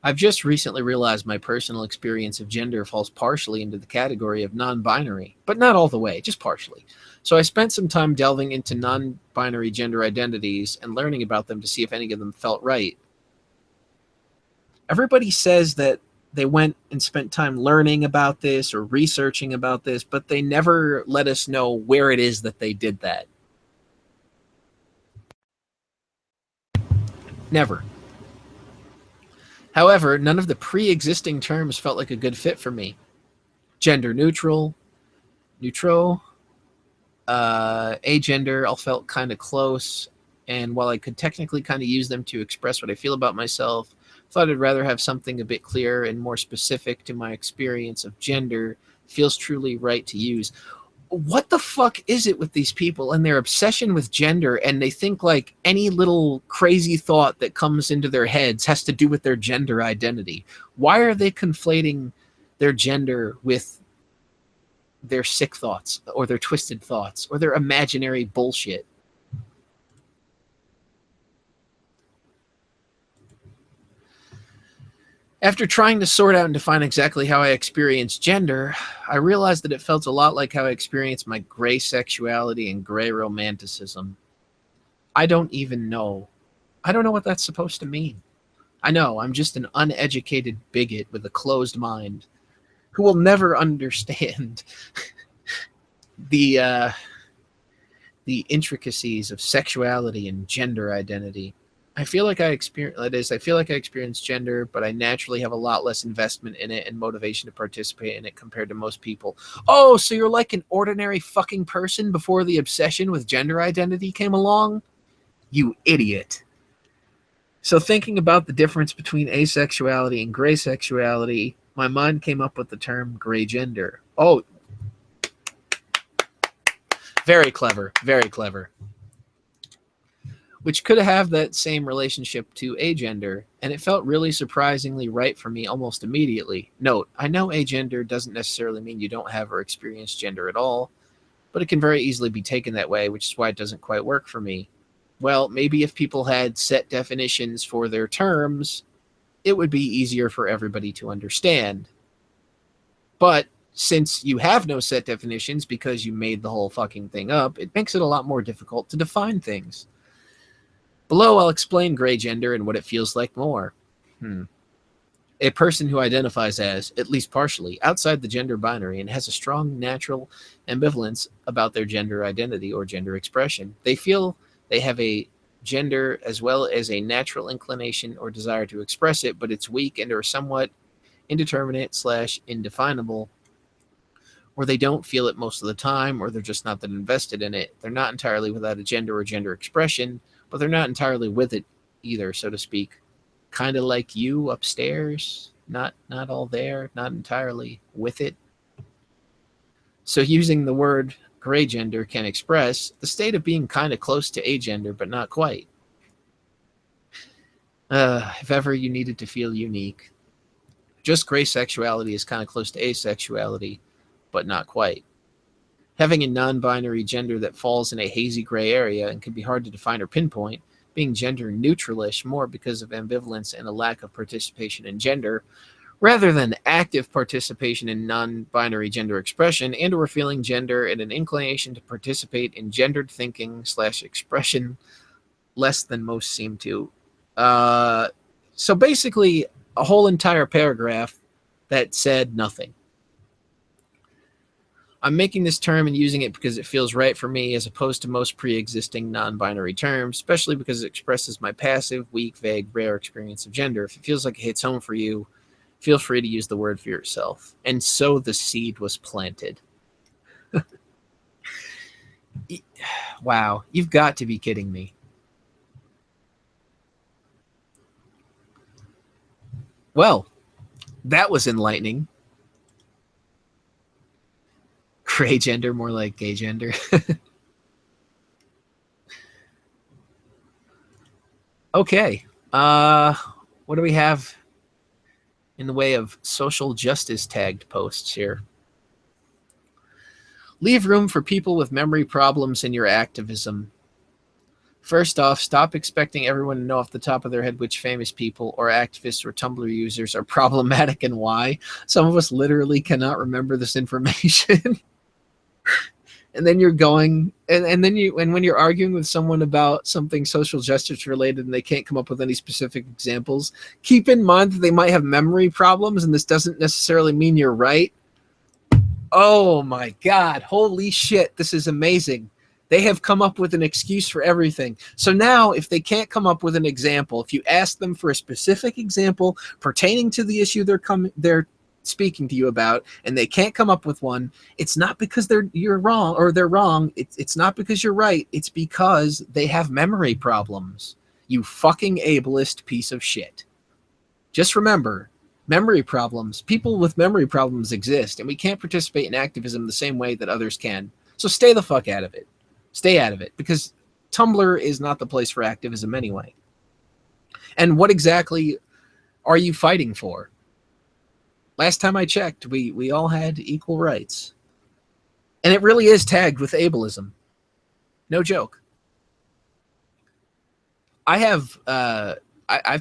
I've just recently realized my personal experience of gender falls partially into the category of non-binary, but not all the way, just partially. So I spent some time delving into non-binary gender identities and learning about them to see if any of them felt right. Everybody says that they went and spent time learning about this or researching about this, but they never let us know where it is that they did that. Never. However, none of the pre-existing terms felt like a good fit for me. Gender neutral, agender all felt kind of close, and while I could technically kind of use them to express what I feel about myself, thought I'd rather have something a bit clearer and more specific to my experience of gender. Feels truly right to use. What the fuck is it with these people and their obsession with gender, and they think like any little crazy thought that comes into their heads has to do with their gender identity? Why are they conflating their gender with their sick thoughts or their twisted thoughts or their imaginary bullshit? After trying to sort out and define exactly how I experience gender, I realized that it felt a lot like how I experienced my gray sexuality and gray romanticism. I don't even know. I don't know what that's supposed to mean. I know, I'm just an uneducated bigot with a closed mind who will never understand the intricacies of sexuality and gender identity. I feel like I experience gender, but I naturally have a lot less investment in it and motivation to participate in it compared to most people. Oh, so you're like an ordinary fucking person before the obsession with gender identity came along? You idiot. So thinking about the difference between asexuality and gray sexuality, my mind came up with the term gray gender. Oh, very clever, very clever. Which could have that same relationship to agender, and it felt really surprisingly right for me almost immediately. Note, I know agender doesn't necessarily mean you don't have or experience gender at all, but it can very easily be taken that way, which is why it doesn't quite work for me. Well, maybe if people had set definitions for their terms, it would be easier for everybody to understand. But since you have no set definitions because you made the whole fucking thing up, it makes it a lot more difficult to define things. Below, I'll explain gray gender and what it feels like more. A person who identifies as, at least partially, outside the gender binary and has a strong natural ambivalence about their gender identity or gender expression. They feel they have a gender as well as a natural inclination or desire to express it, but it's weak and or somewhat indeterminate / indefinable, or they don't feel it most of the time, or they're just not that invested in it. They're not entirely without a gender or gender expression, but they're not entirely with it either, so to speak. Kind of like you upstairs, not all there, not entirely with it. So using the word gray gender can express the state of being kind of close to agender, but not quite. If ever you needed to feel unique, just gray sexuality is kind of close to asexuality, but not quite. Having a non-binary gender that falls in a hazy gray area and can be hard to define or pinpoint, being gender neutralish more because of ambivalence and a lack of participation in gender, rather than active participation in non-binary gender expression, and or feeling gender and an inclination to participate in gendered thinking / expression less than most seem to. So basically, a whole entire paragraph that said nothing. I'm making this term and using it because it feels right for me as opposed to most pre-existing non-binary terms, especially because it expresses my passive, weak, vague, rare experience of gender. If it feels like it hits home for you, feel free to use the word for yourself. And so the seed was planted. Wow, you've got to be kidding me. Well, that was enlightening. Gray gender, more like gay gender. Okay. What do we have in the way of social justice tagged posts here? Leave room for people with memory problems in your activism. First off, stop expecting everyone to know off the top of their head which famous people or activists or Tumblr users are problematic and why. Some of us literally cannot remember this information. And then you're going, and when you're arguing with someone about something social justice related and they can't come up with any specific examples, keep in mind that they might have memory problems, and this doesn't necessarily mean you're right. Oh my God, holy shit, this is amazing. They have come up with an excuse for everything. So now if they can't come up with an example, if you ask them for a specific example pertaining to the issue they're speaking to you about, and they can't come up with one, it's not because you're wrong or they're wrong. It's not because you're right. It's because they have memory problems. You fucking ableist piece of shit. Just remember, memory problems, people with memory problems exist, and we can't participate in activism the same way that others can. So stay the fuck out of it. Stay out of it, because Tumblr is not the place for activism anyway. And what exactly are you fighting for? Last time I checked, we all had equal rights. And it really is tagged with ableism. No joke. I've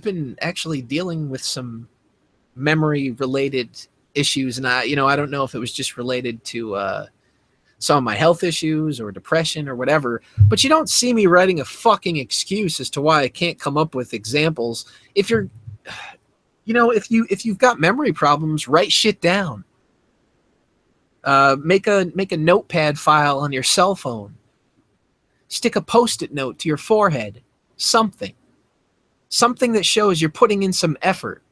been actually dealing with some memory-related issues, and I don't know if it was just related to some of my health issues or depression or whatever, but you don't see me writing a fucking excuse as to why I can't come up with examples. If you've got memory problems, write shit down. Make a notepad file on your cell phone. Stick a Post-it note to your forehead. Something. Something that shows you're putting in some effort.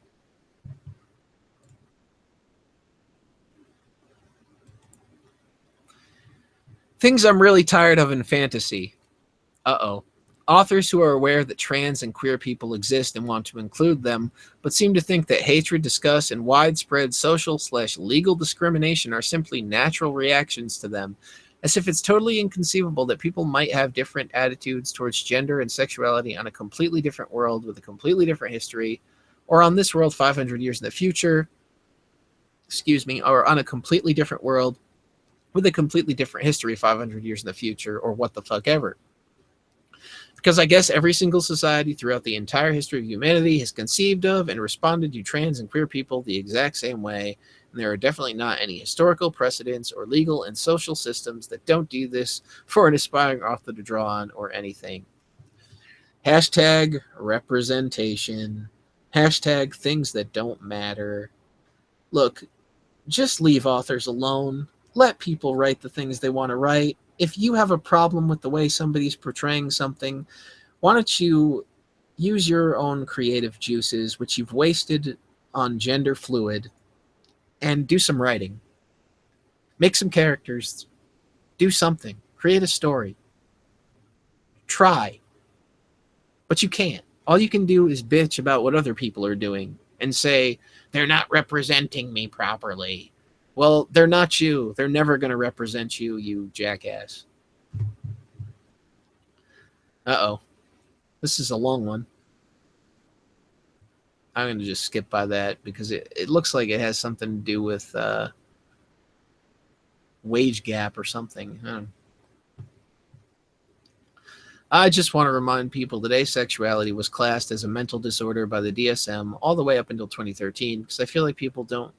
Things I'm really tired of in fantasy. Uh-oh. Authors who are aware that trans and queer people exist and want to include them, but seem to think that hatred, disgust, and widespread social/legal discrimination are simply natural reactions to them, as if it's totally inconceivable that people might have different attitudes towards gender and sexuality on a completely different world with a completely different history, or on this world 500 years in the future, or on a completely different world with a completely different history 500 years in the future, or what the fuck ever. Because I guess every single society throughout the entire history of humanity has conceived of and responded to trans and queer people the exact same way, and there are definitely not any historical precedents or legal and social systems that don't do this for an aspiring author to draw on or anything. Hashtag representation. Hashtag things that don't matter. Look, just leave authors alone. Let people write the things they want to write. If you have a problem with the way somebody's portraying something, why don't you use your own creative juices, which you've wasted on gender fluid, and do some writing. Make some characters. Do something. Create a story. Try. But you can't. All you can do is bitch about what other people are doing and say, they're not representing me properly. Well, they're not you. They're never going to represent you, you jackass. Uh-oh. This is a long one. I'm going to just skip by that because it looks like it has something to do with wage gap or something. I just want to remind people that asexuality was classed as a mental disorder by the DSM all the way up until 2013 because I feel like people don't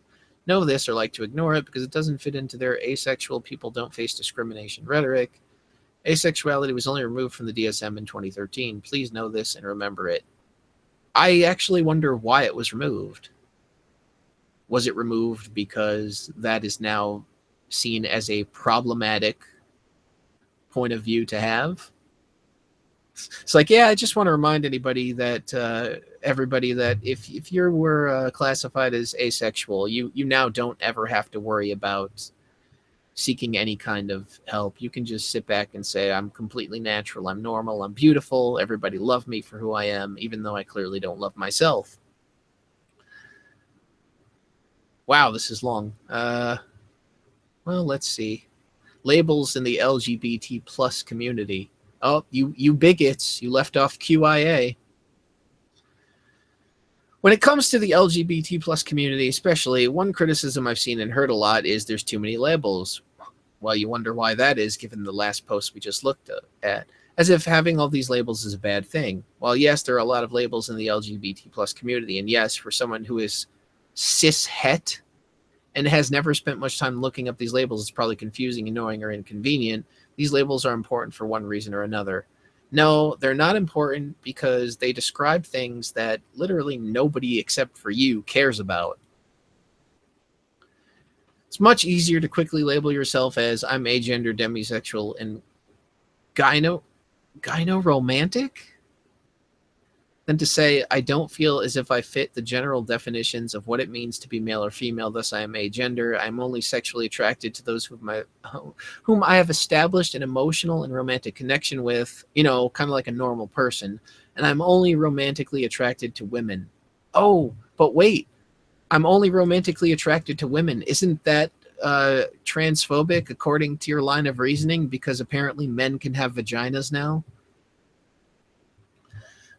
know this or like to ignore it because it doesn't fit into their asexual people don't face discrimination rhetoric. Asexuality was only removed from the DSM in 2013. Please know this and remember it. I actually wonder why it was removed. Was it removed because that is now seen as a problematic point of view to have? It's like, yeah, I just want to remind anybody that everybody that if you were classified as asexual, you now don't ever have to worry about seeking any kind of help. You can just sit back and say, I'm completely natural, I'm normal, I'm beautiful, everybody love me for who I am, even though I clearly don't love myself. Wow, this is long. Well, let's see. Labels in the LGBT plus community. Oh, you bigots, you left off QIA. When it comes to the LGBT plus community, especially, one criticism I've seen and heard a lot is there's too many labels. Well, you wonder why that is, given the last post we just looked at, as if having all these labels is a bad thing. Well, yes, there are a lot of labels in the LGBT plus community, and yes, for someone who is cis-het and has never spent much time looking up these labels, it's probably confusing, annoying, or inconvenient. These labels are important for one reason or another. No, they're not important because they describe things that literally nobody except for you cares about. It's much easier to quickly label yourself as I'm agender, demisexual, and gyno-romantic than to say I don't feel as if I fit the general definitions of what it means to be male or female, thus I am agender. I'm only sexually attracted to those whom I have established an emotional and romantic connection with, kind of like a normal person, and I'm only romantically attracted to women. Oh, but wait. I'm only romantically attracted to women. Isn't that transphobic according to your line of reasoning? Because apparently men can have vaginas now?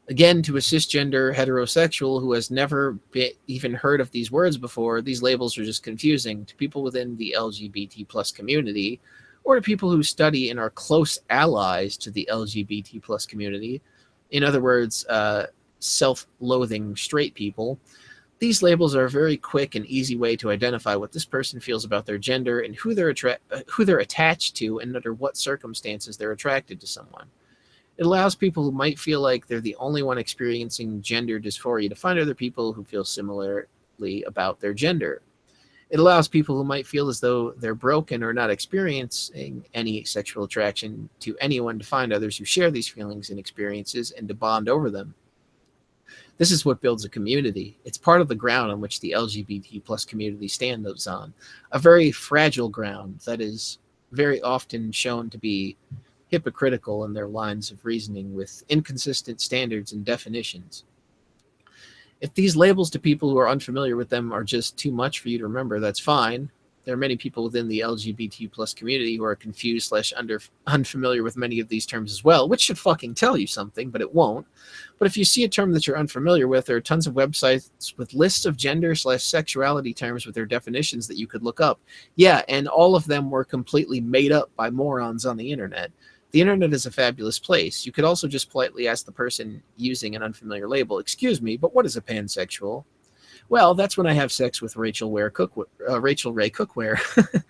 Again, to a cisgender heterosexual who has never even heard of these words before, these labels are just confusing. To people within the LGBT plus community, or to people who study and are close allies to the LGBT plus community, in other words, self-loathing straight people, these labels are a very quick and easy way to identify what this person feels about their gender and who they're attached to and under what circumstances they're attracted to someone. It allows people who might feel like they're the only one experiencing gender dysphoria to find other people who feel similarly about their gender. It allows people who might feel as though they're broken or not experiencing any sexual attraction to anyone to find others who share these feelings and experiences and to bond over them. This is what builds a community. It's part of the ground on which the LGBT plus community stands on, a very fragile ground that is very often shown to be hypocritical in their lines of reasoning with inconsistent standards and definitions. If these labels to people who are unfamiliar with them are just too much for you to remember, that's fine. There are many people within the LGBT plus community who are confused slash unfamiliar with many of these terms as well, which should fucking tell you something, but it won't. But if you see a term that you're unfamiliar with, there are tons of websites with lists of gender slash sexuality terms with their definitions that you could look up. Yeah, and all of them were completely made up by morons on the internet. The internet is a fabulous place. You could also just politely ask the person using an unfamiliar label, "Excuse me, but what is a pansexual?" "Well, that's when I have sex with Rachel Ray Cookware."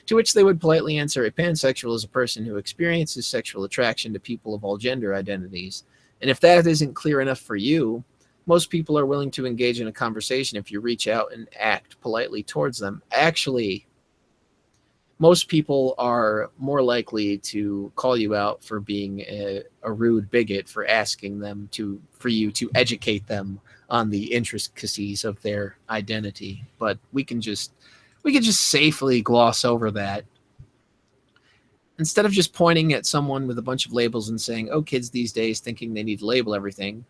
To which they would politely answer, "A pansexual is a person who experiences sexual attraction to people of all gender identities." And if that isn't clear enough for you, most people are willing to engage in a conversation if you reach out and act politely towards them. Actually, most people are more likely to call you out for being a rude bigot for asking them for you to educate them on the intricacies of their identity. But we can just safely gloss over that. Instead of just pointing at someone with a bunch of labels and saying, "Oh, kids these days thinking they need to label everything."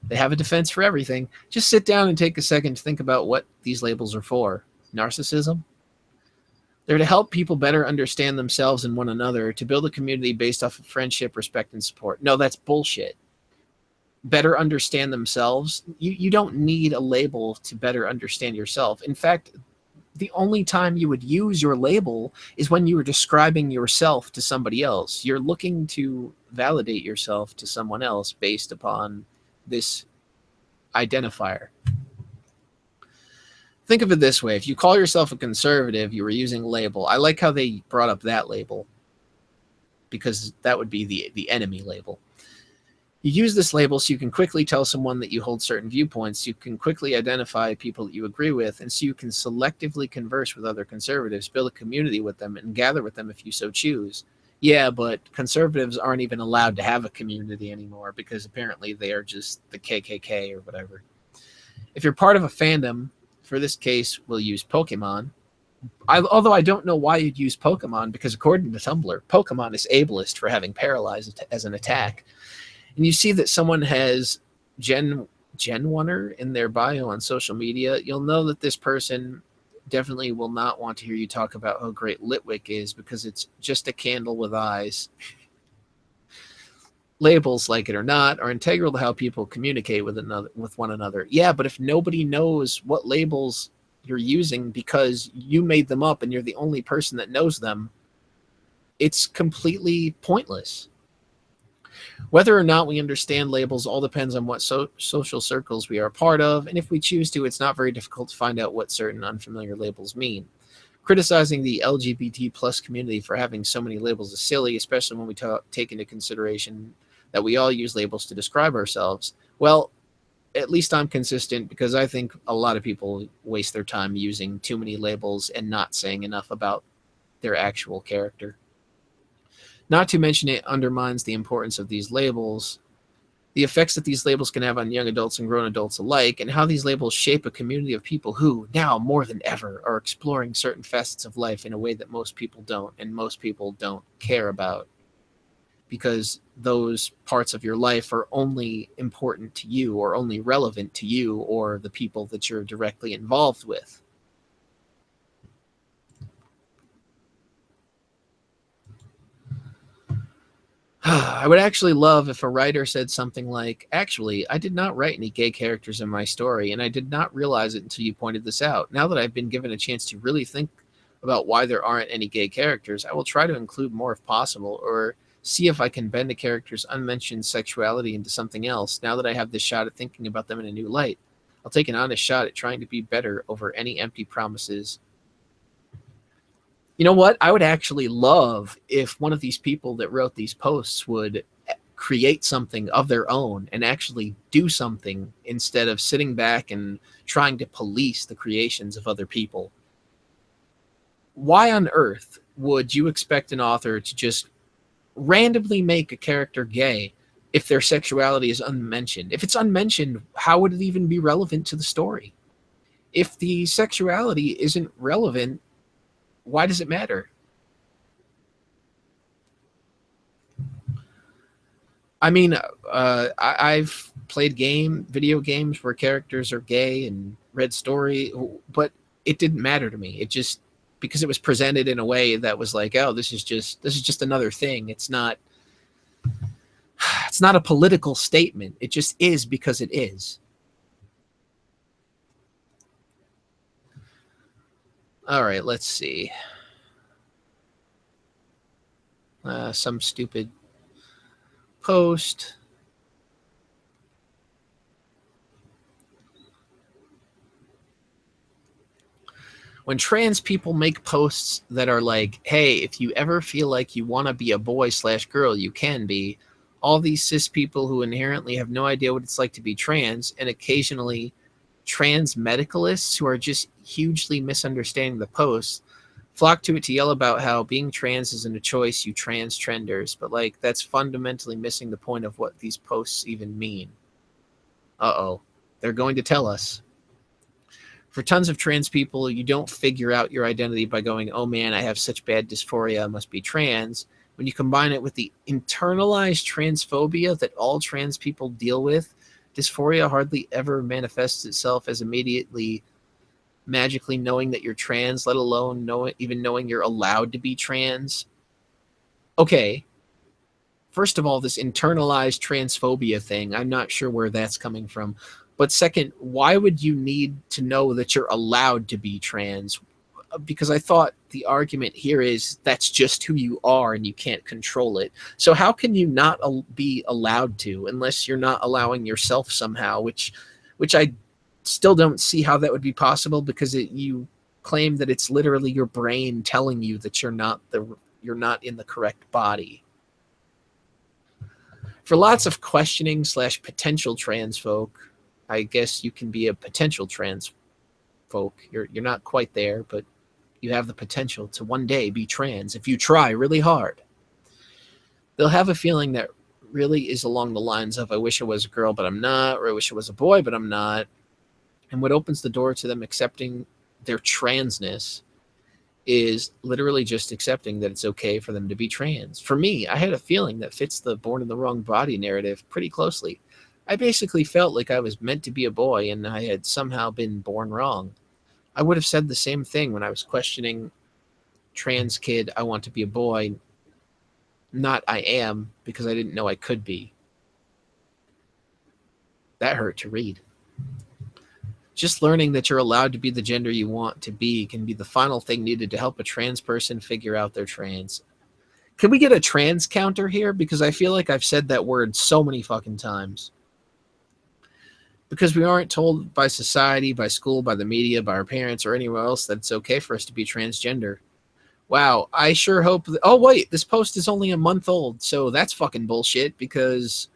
They have a defense for everything. Just sit down and take a second to think about what these labels are for. Narcissism? They're to help people better understand themselves and one another, to build a community based off of friendship, respect, and support. No, that's bullshit. Better understand themselves? You don't need a label to better understand yourself. In fact, the only time you would use your label is when you are describing yourself to somebody else. You're looking to validate yourself to someone else based upon this identifier. Think of it this way. If you call yourself a conservative, you were using a label. I like how they brought up that label, because that would be the enemy label. You use this label so you can quickly tell someone that you hold certain viewpoints. You can quickly identify people that you agree with, and so you can selectively converse with other conservatives, build a community with them, and gather with them if you so choose. Yeah, but conservatives aren't even allowed to have a community anymore because apparently they are just the KKK or whatever. If you're part of a fandom, for this case, we'll use Pokemon. Although I don't know why you'd use Pokemon, because according to Tumblr, Pokemon is ableist for having paralyzed as an attack. And you see that someone has Gen 1er in their bio on social media, you'll know that this person definitely will not want to hear you talk about how great Litwick is, because it's just a candle with eyes. Labels, like it or not, are integral to how people communicate with one another. Yeah, but if nobody knows what labels you're using because you made them up and you're the only person that knows them, it's completely pointless. Whether or not we understand labels all depends on what social circles we are a part of, and if we choose to, it's not very difficult to find out what certain unfamiliar labels mean. Criticizing the LGBT plus community for having so many labels is silly, especially when we take into consideration that we all use labels to describe ourselves. Well, at least I'm consistent, because I think a lot of people waste their time using too many labels and not saying enough about their actual character. Not to mention, it undermines the importance of these labels, the effects that these labels can have on young adults and grown adults alike, and how these labels shape a community of people who, now more than ever, are exploring certain facets of life in a way that most people don't, and most people don't care about, because those parts of your life are only important to you, or only relevant to you or the people that you're directly involved with. I would actually love if a writer said something like, "Actually, I did not write any gay characters in my story, and I did not realize it until you pointed this out. Now that I've been given a chance to really think about why there aren't any gay characters, I will try to include more if possible, or see if I can bend a character's unmentioned sexuality into something else. Now that I have this shot at thinking about them in a new light, I'll take an honest shot at trying to be better over any empty promises." You know what? I would actually love if one of these people that wrote these posts would create something of their own and actually do something, instead of sitting back and trying to police the creations of other people. Why on earth would you expect an author to just randomly make a character gay if their sexuality is unmentioned. If it's unmentioned, how would it even be relevant to the story? If the sexuality isn't relevant, why does it matter? I mean, I've played video games where characters are gay and read story, but it didn't matter to me. It just, because it was presented in a way that was like, oh, this is just another thing. It's not a political statement. It just is because it is. All right, let's see. Some stupid post. When trans people make posts that are like, hey, if you ever feel like you want to be a boy/girl, you can be. All these cis people who inherently have no idea what it's like to be trans, and occasionally trans medicalists who are just hugely misunderstanding the posts, flock to it to yell about how being trans isn't a choice, you trans trenders. But like, that's fundamentally missing the point of what these posts even mean. Uh-oh. They're going to tell us. For tons of trans people, you don't figure out your identity by going, oh man, I have such bad dysphoria, I must be trans. When you combine it with the internalized transphobia that all trans people deal with, dysphoria hardly ever manifests itself as immediately magically knowing that you're trans, let alone even knowing you're allowed to be trans. Okay, first of all, this internalized transphobia thing, I'm not sure where that's coming from. But second, why would you need to know that you're allowed to be trans? Because I thought the argument here is that's just who you are and you can't control it. So how can you not be allowed to unless you're not allowing yourself somehow, which I still don't see how that would be possible, because you claim that it's literally your brain telling you that you're not in the correct body. For lots of questioning / potential trans folk, I guess you can be a potential trans folk. You're not quite there, but you have the potential to one day be trans if you try really hard. They'll have a feeling that really is along the lines of, I wish I was a girl, but I'm not, or I wish I was a boy, but I'm not. And what opens the door to them accepting their transness is literally just accepting that it's okay for them to be trans. For me, I had a feeling that fits the born in the wrong body narrative pretty closely. I basically felt like I was meant to be a boy and I had somehow been born wrong. I would have said the same thing when I was questioning trans kid, I want to be a boy, not I am, because I didn't know I could be. That hurt to read. Just learning that you're allowed to be the gender you want to be can be the final thing needed to help a trans person figure out they're trans. Can we get a trans counter here? Because I feel like I've said that word so many fucking times. Because we aren't told by society, by school, by the media, by our parents, or anywhere else that it's okay for us to be transgender. Wow, I sure hope oh, wait, this post is only a month old, so that's fucking bullshit, because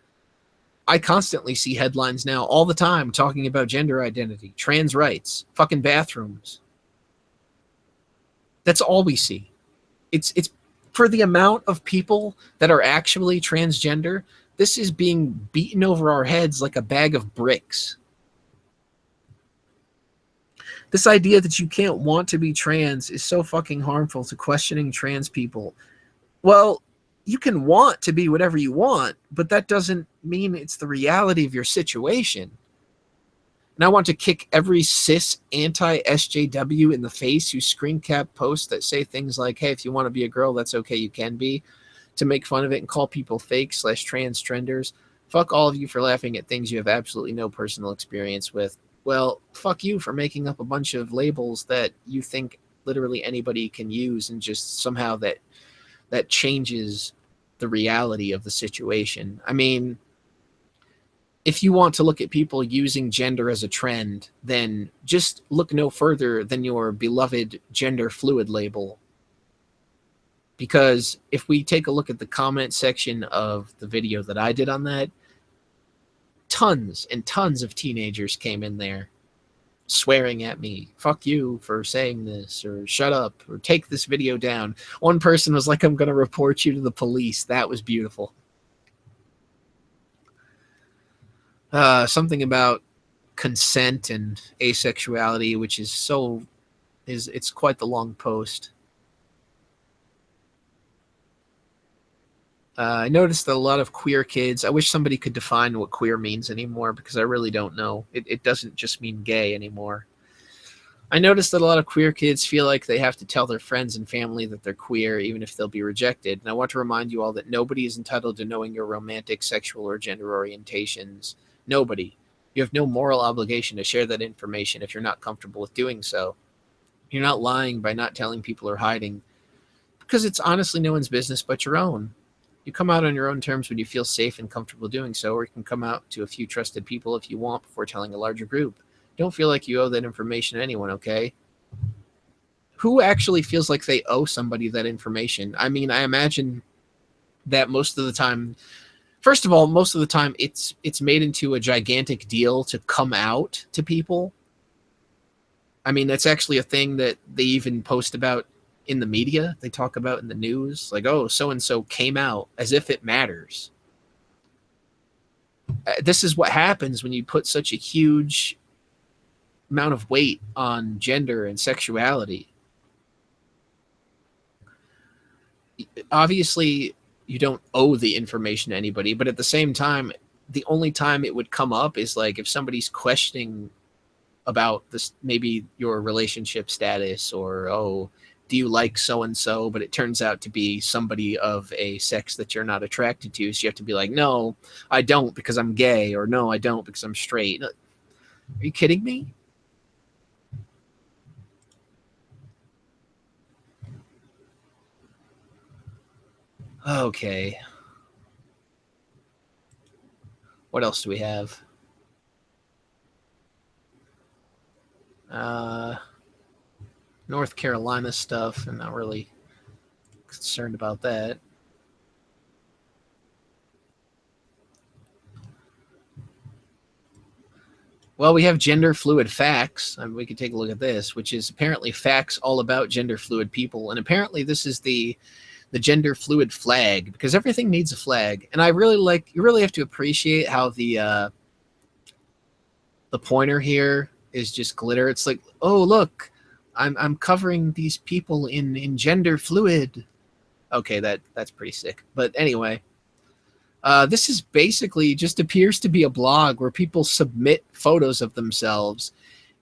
I constantly see headlines now all the time talking about gender identity, trans rights, fucking bathrooms. That's all we see. It's for the amount of people that are actually transgender, this is being beaten over our heads like a bag of bricks. This idea that you can't want to be trans is so fucking harmful to questioning trans people. Well, you can want to be whatever you want, but that doesn't mean it's the reality of your situation. And I want to kick every cis anti-SJW in the face who screen cap posts that say things like, hey, if you want to be a girl, that's okay, you can be, to make fun of it and call people fake / trans trenders. Fuck all of you for laughing at things you have absolutely no personal experience with. Well, fuck you for making up a bunch of labels that you think literally anybody can use, and just somehow that changes the reality of the situation. I mean, if you want to look at people using gender as a trend, then just look no further than your beloved gender fluid label. Because if we take a look at the comment section of the video that I did on that, tons and tons of teenagers came in there swearing at me, fuck you for saying this, or shut up, or take this video down. One person was like, I'm going to report you to the police. That was beautiful. Something about consent and asexuality, which is it's quite the long post. I noticed that a lot of queer kids, I wish somebody could define what queer means anymore, because I really don't know. It doesn't just mean gay anymore. I noticed that a lot of queer kids feel like they have to tell their friends and family that they're queer, even if they'll be rejected. And I want to remind you all that nobody is entitled to knowing your romantic, sexual, or gender orientations. Nobody. You have no moral obligation to share that information if you're not comfortable with doing so. You're not lying by not telling people or hiding, because it's honestly no one's business but your own. You come out on your own terms when you feel safe and comfortable doing so, or you can come out to a few trusted people if you want before telling a larger group. Don't feel like you owe that information to anyone, okay? Who actually feels like they owe somebody that information? I mean, I imagine that most of the time, first of all, most of the time it's made into a gigantic deal to come out to people. I mean, that's actually a thing that they even post about in the media. They talk about in the news, like, oh, so-and-so came out, as if it matters. This is what happens when you put such a huge amount of weight on gender and sexuality. Obviously, you don't owe the information to anybody, but at the same time, the only time it would come up is like if somebody's questioning about this, maybe your relationship status, or, oh, do you like so-and-so, but it turns out to be somebody of a sex that you're not attracted to. So you have to be like, no, I don't because I'm gay, or no, I don't because I'm straight. Are you kidding me? Okay. What else do we have? North Carolina stuff. I'm not really concerned about that. Well, we have gender fluid facts. I mean, we could take a look at this, which is apparently facts all about gender fluid people. And apparently this is the gender fluid flag, because everything needs a flag. And I really like, you really have to appreciate how the pointer here is just glitter. It's like, oh, look, I'm covering these people in gender fluid. Okay, that's pretty sick. But anyway, this is basically just appears to be a blog where people submit photos of themselves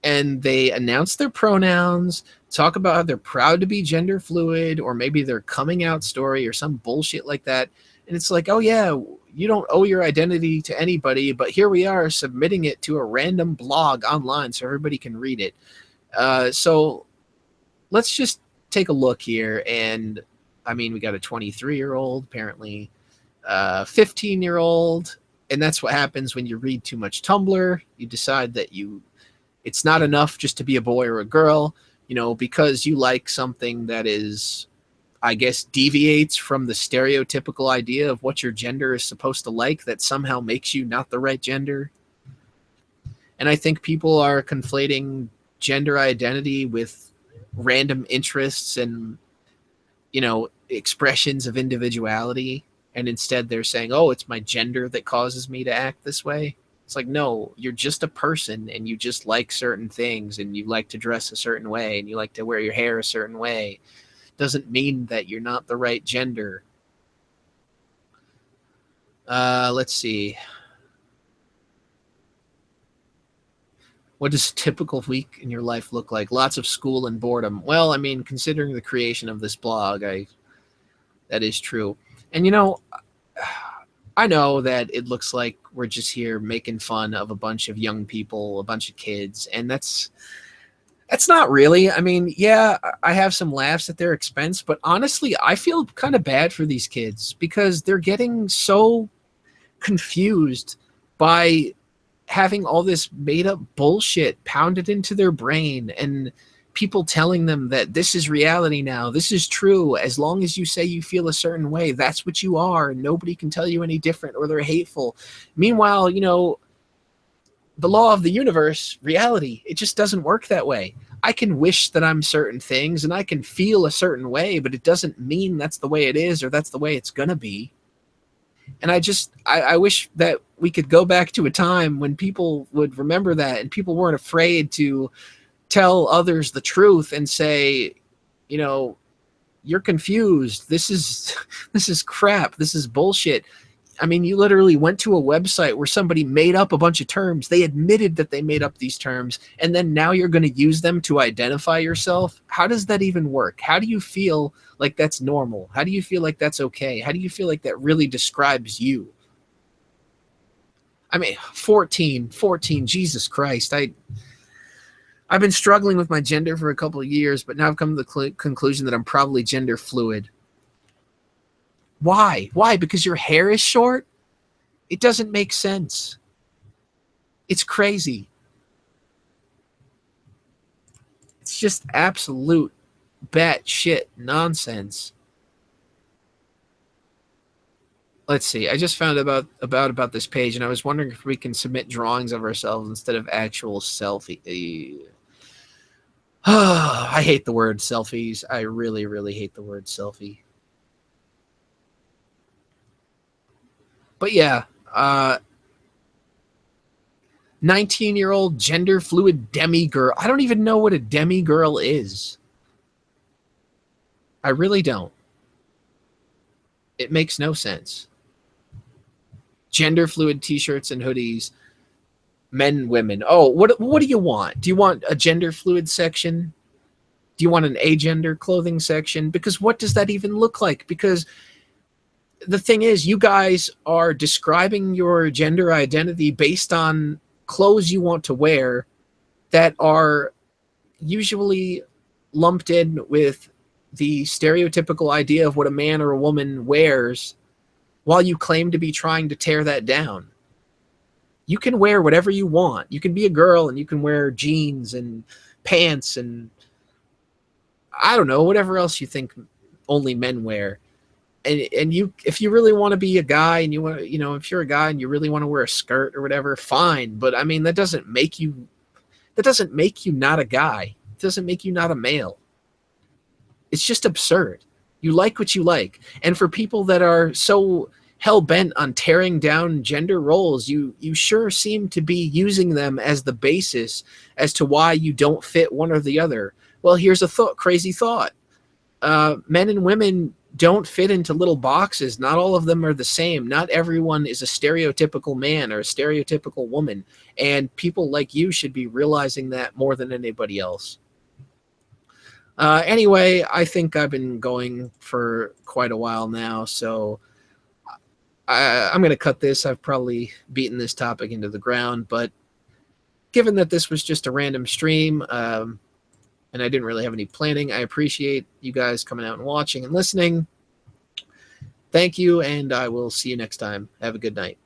and they announce their pronouns, talk about how they're proud to be gender fluid, or maybe their coming out story or some bullshit like that. And it's like, oh yeah, you don't owe your identity to anybody, but here we are submitting it to a random blog online so everybody can read it. So let's just take a look here. And I mean, we got a 23-year-old, apparently 15-year-old, and that's what happens when you read too much Tumblr. You decide that it's not enough just to be a boy or a girl, because you like something that is, I guess, deviates from the stereotypical idea of what your gender is supposed to like, that somehow makes you not the right gender. And I think people are conflating gender identity with random interests and, expressions of individuality. And instead they're saying, oh, it's my gender that causes me to act this way. It's like, no, you're just a person and you just like certain things and you like to dress a certain way and you like to wear your hair a certain way. Doesn't mean that you're not the right gender. Let's see. What does a typical week in your life look like? Lots of school and boredom. Well, I mean, considering the creation of this blog, that is true. And I know that it looks like we're just here making fun of a bunch of young people, a bunch of kids, and that's not really. I mean, yeah, I have some laughs at their expense, but honestly, I feel kind of bad for these kids because they're getting so confused by having all this made up bullshit pounded into their brain and people telling them that this is reality now, this is true, as long as you say you feel a certain way, that's what you are, and nobody can tell you any different, or they're hateful. Meanwhile, the law of the universe, reality, it just doesn't work that way. I can wish that I'm certain things and I can feel a certain way, but it doesn't mean that's the way it is or that's the way it's gonna be. And I wish that we could go back to a time when people would remember that and people weren't afraid to tell others the truth and say, you know, you're confused. This is this is crap. This is bullshit. I mean, you literally went to a website where somebody made up a bunch of terms. They admitted that they made up these terms, and then now you're going to use them to identify yourself. How does that even work? How do you feel like that's normal? How do you feel like that's okay? How do you feel like that really describes you? I mean, 14, Jesus Christ. I've been struggling with my gender for a couple of years, but now I've come to the conclusion that I'm probably gender fluid. Why? Why? Because your hair is short? It doesn't make sense. It's crazy. It's just absolute batshit nonsense. Let's see. I just found about this page, and I was wondering if we can submit drawings of ourselves instead of actual selfie. I hate the word selfies. I really, really hate the word selfie. But yeah, 19-year-old gender fluid demi-girl. I don't even know what a demi-girl is. I really don't. It makes no sense. Gender fluid t-shirts and hoodies. Men, women. Oh, what do you want? Do you want a gender fluid section? Do you want an agender clothing section? Because what does that even look like? Because the thing is, you guys are describing your gender identity based on clothes you want to wear that are usually lumped in with the stereotypical idea of what a man or a woman wears, while you claim to be trying to tear that down. You can wear whatever you want. You can be a girl and you can wear jeans and pants and I don't know, whatever else you think only men wear. And you, if you really want to be a guy and you want to, you know, if you're a guy and you really want to wear a skirt or whatever, fine. But I mean, that doesn't make you not a guy. It doesn't make you not a male. It's just absurd. You like what you like. And for people that are so hell-bent on tearing down gender roles, you sure seem to be using them as the basis as to why you don't fit one or the other. Well, here's a crazy thought. Men and women don't fit into little boxes. Not all of them are the same. Not everyone is a stereotypical man or a stereotypical woman. And people like you should be realizing that more than anybody else. Anyway, I think I've been going for quite a while now, so I'm going to cut this. I've probably beaten this topic into the ground, but given that this was just a random stream, and I didn't really have any planning, I appreciate you guys coming out and watching and listening. Thank you, and I will see you next time. Have a good night.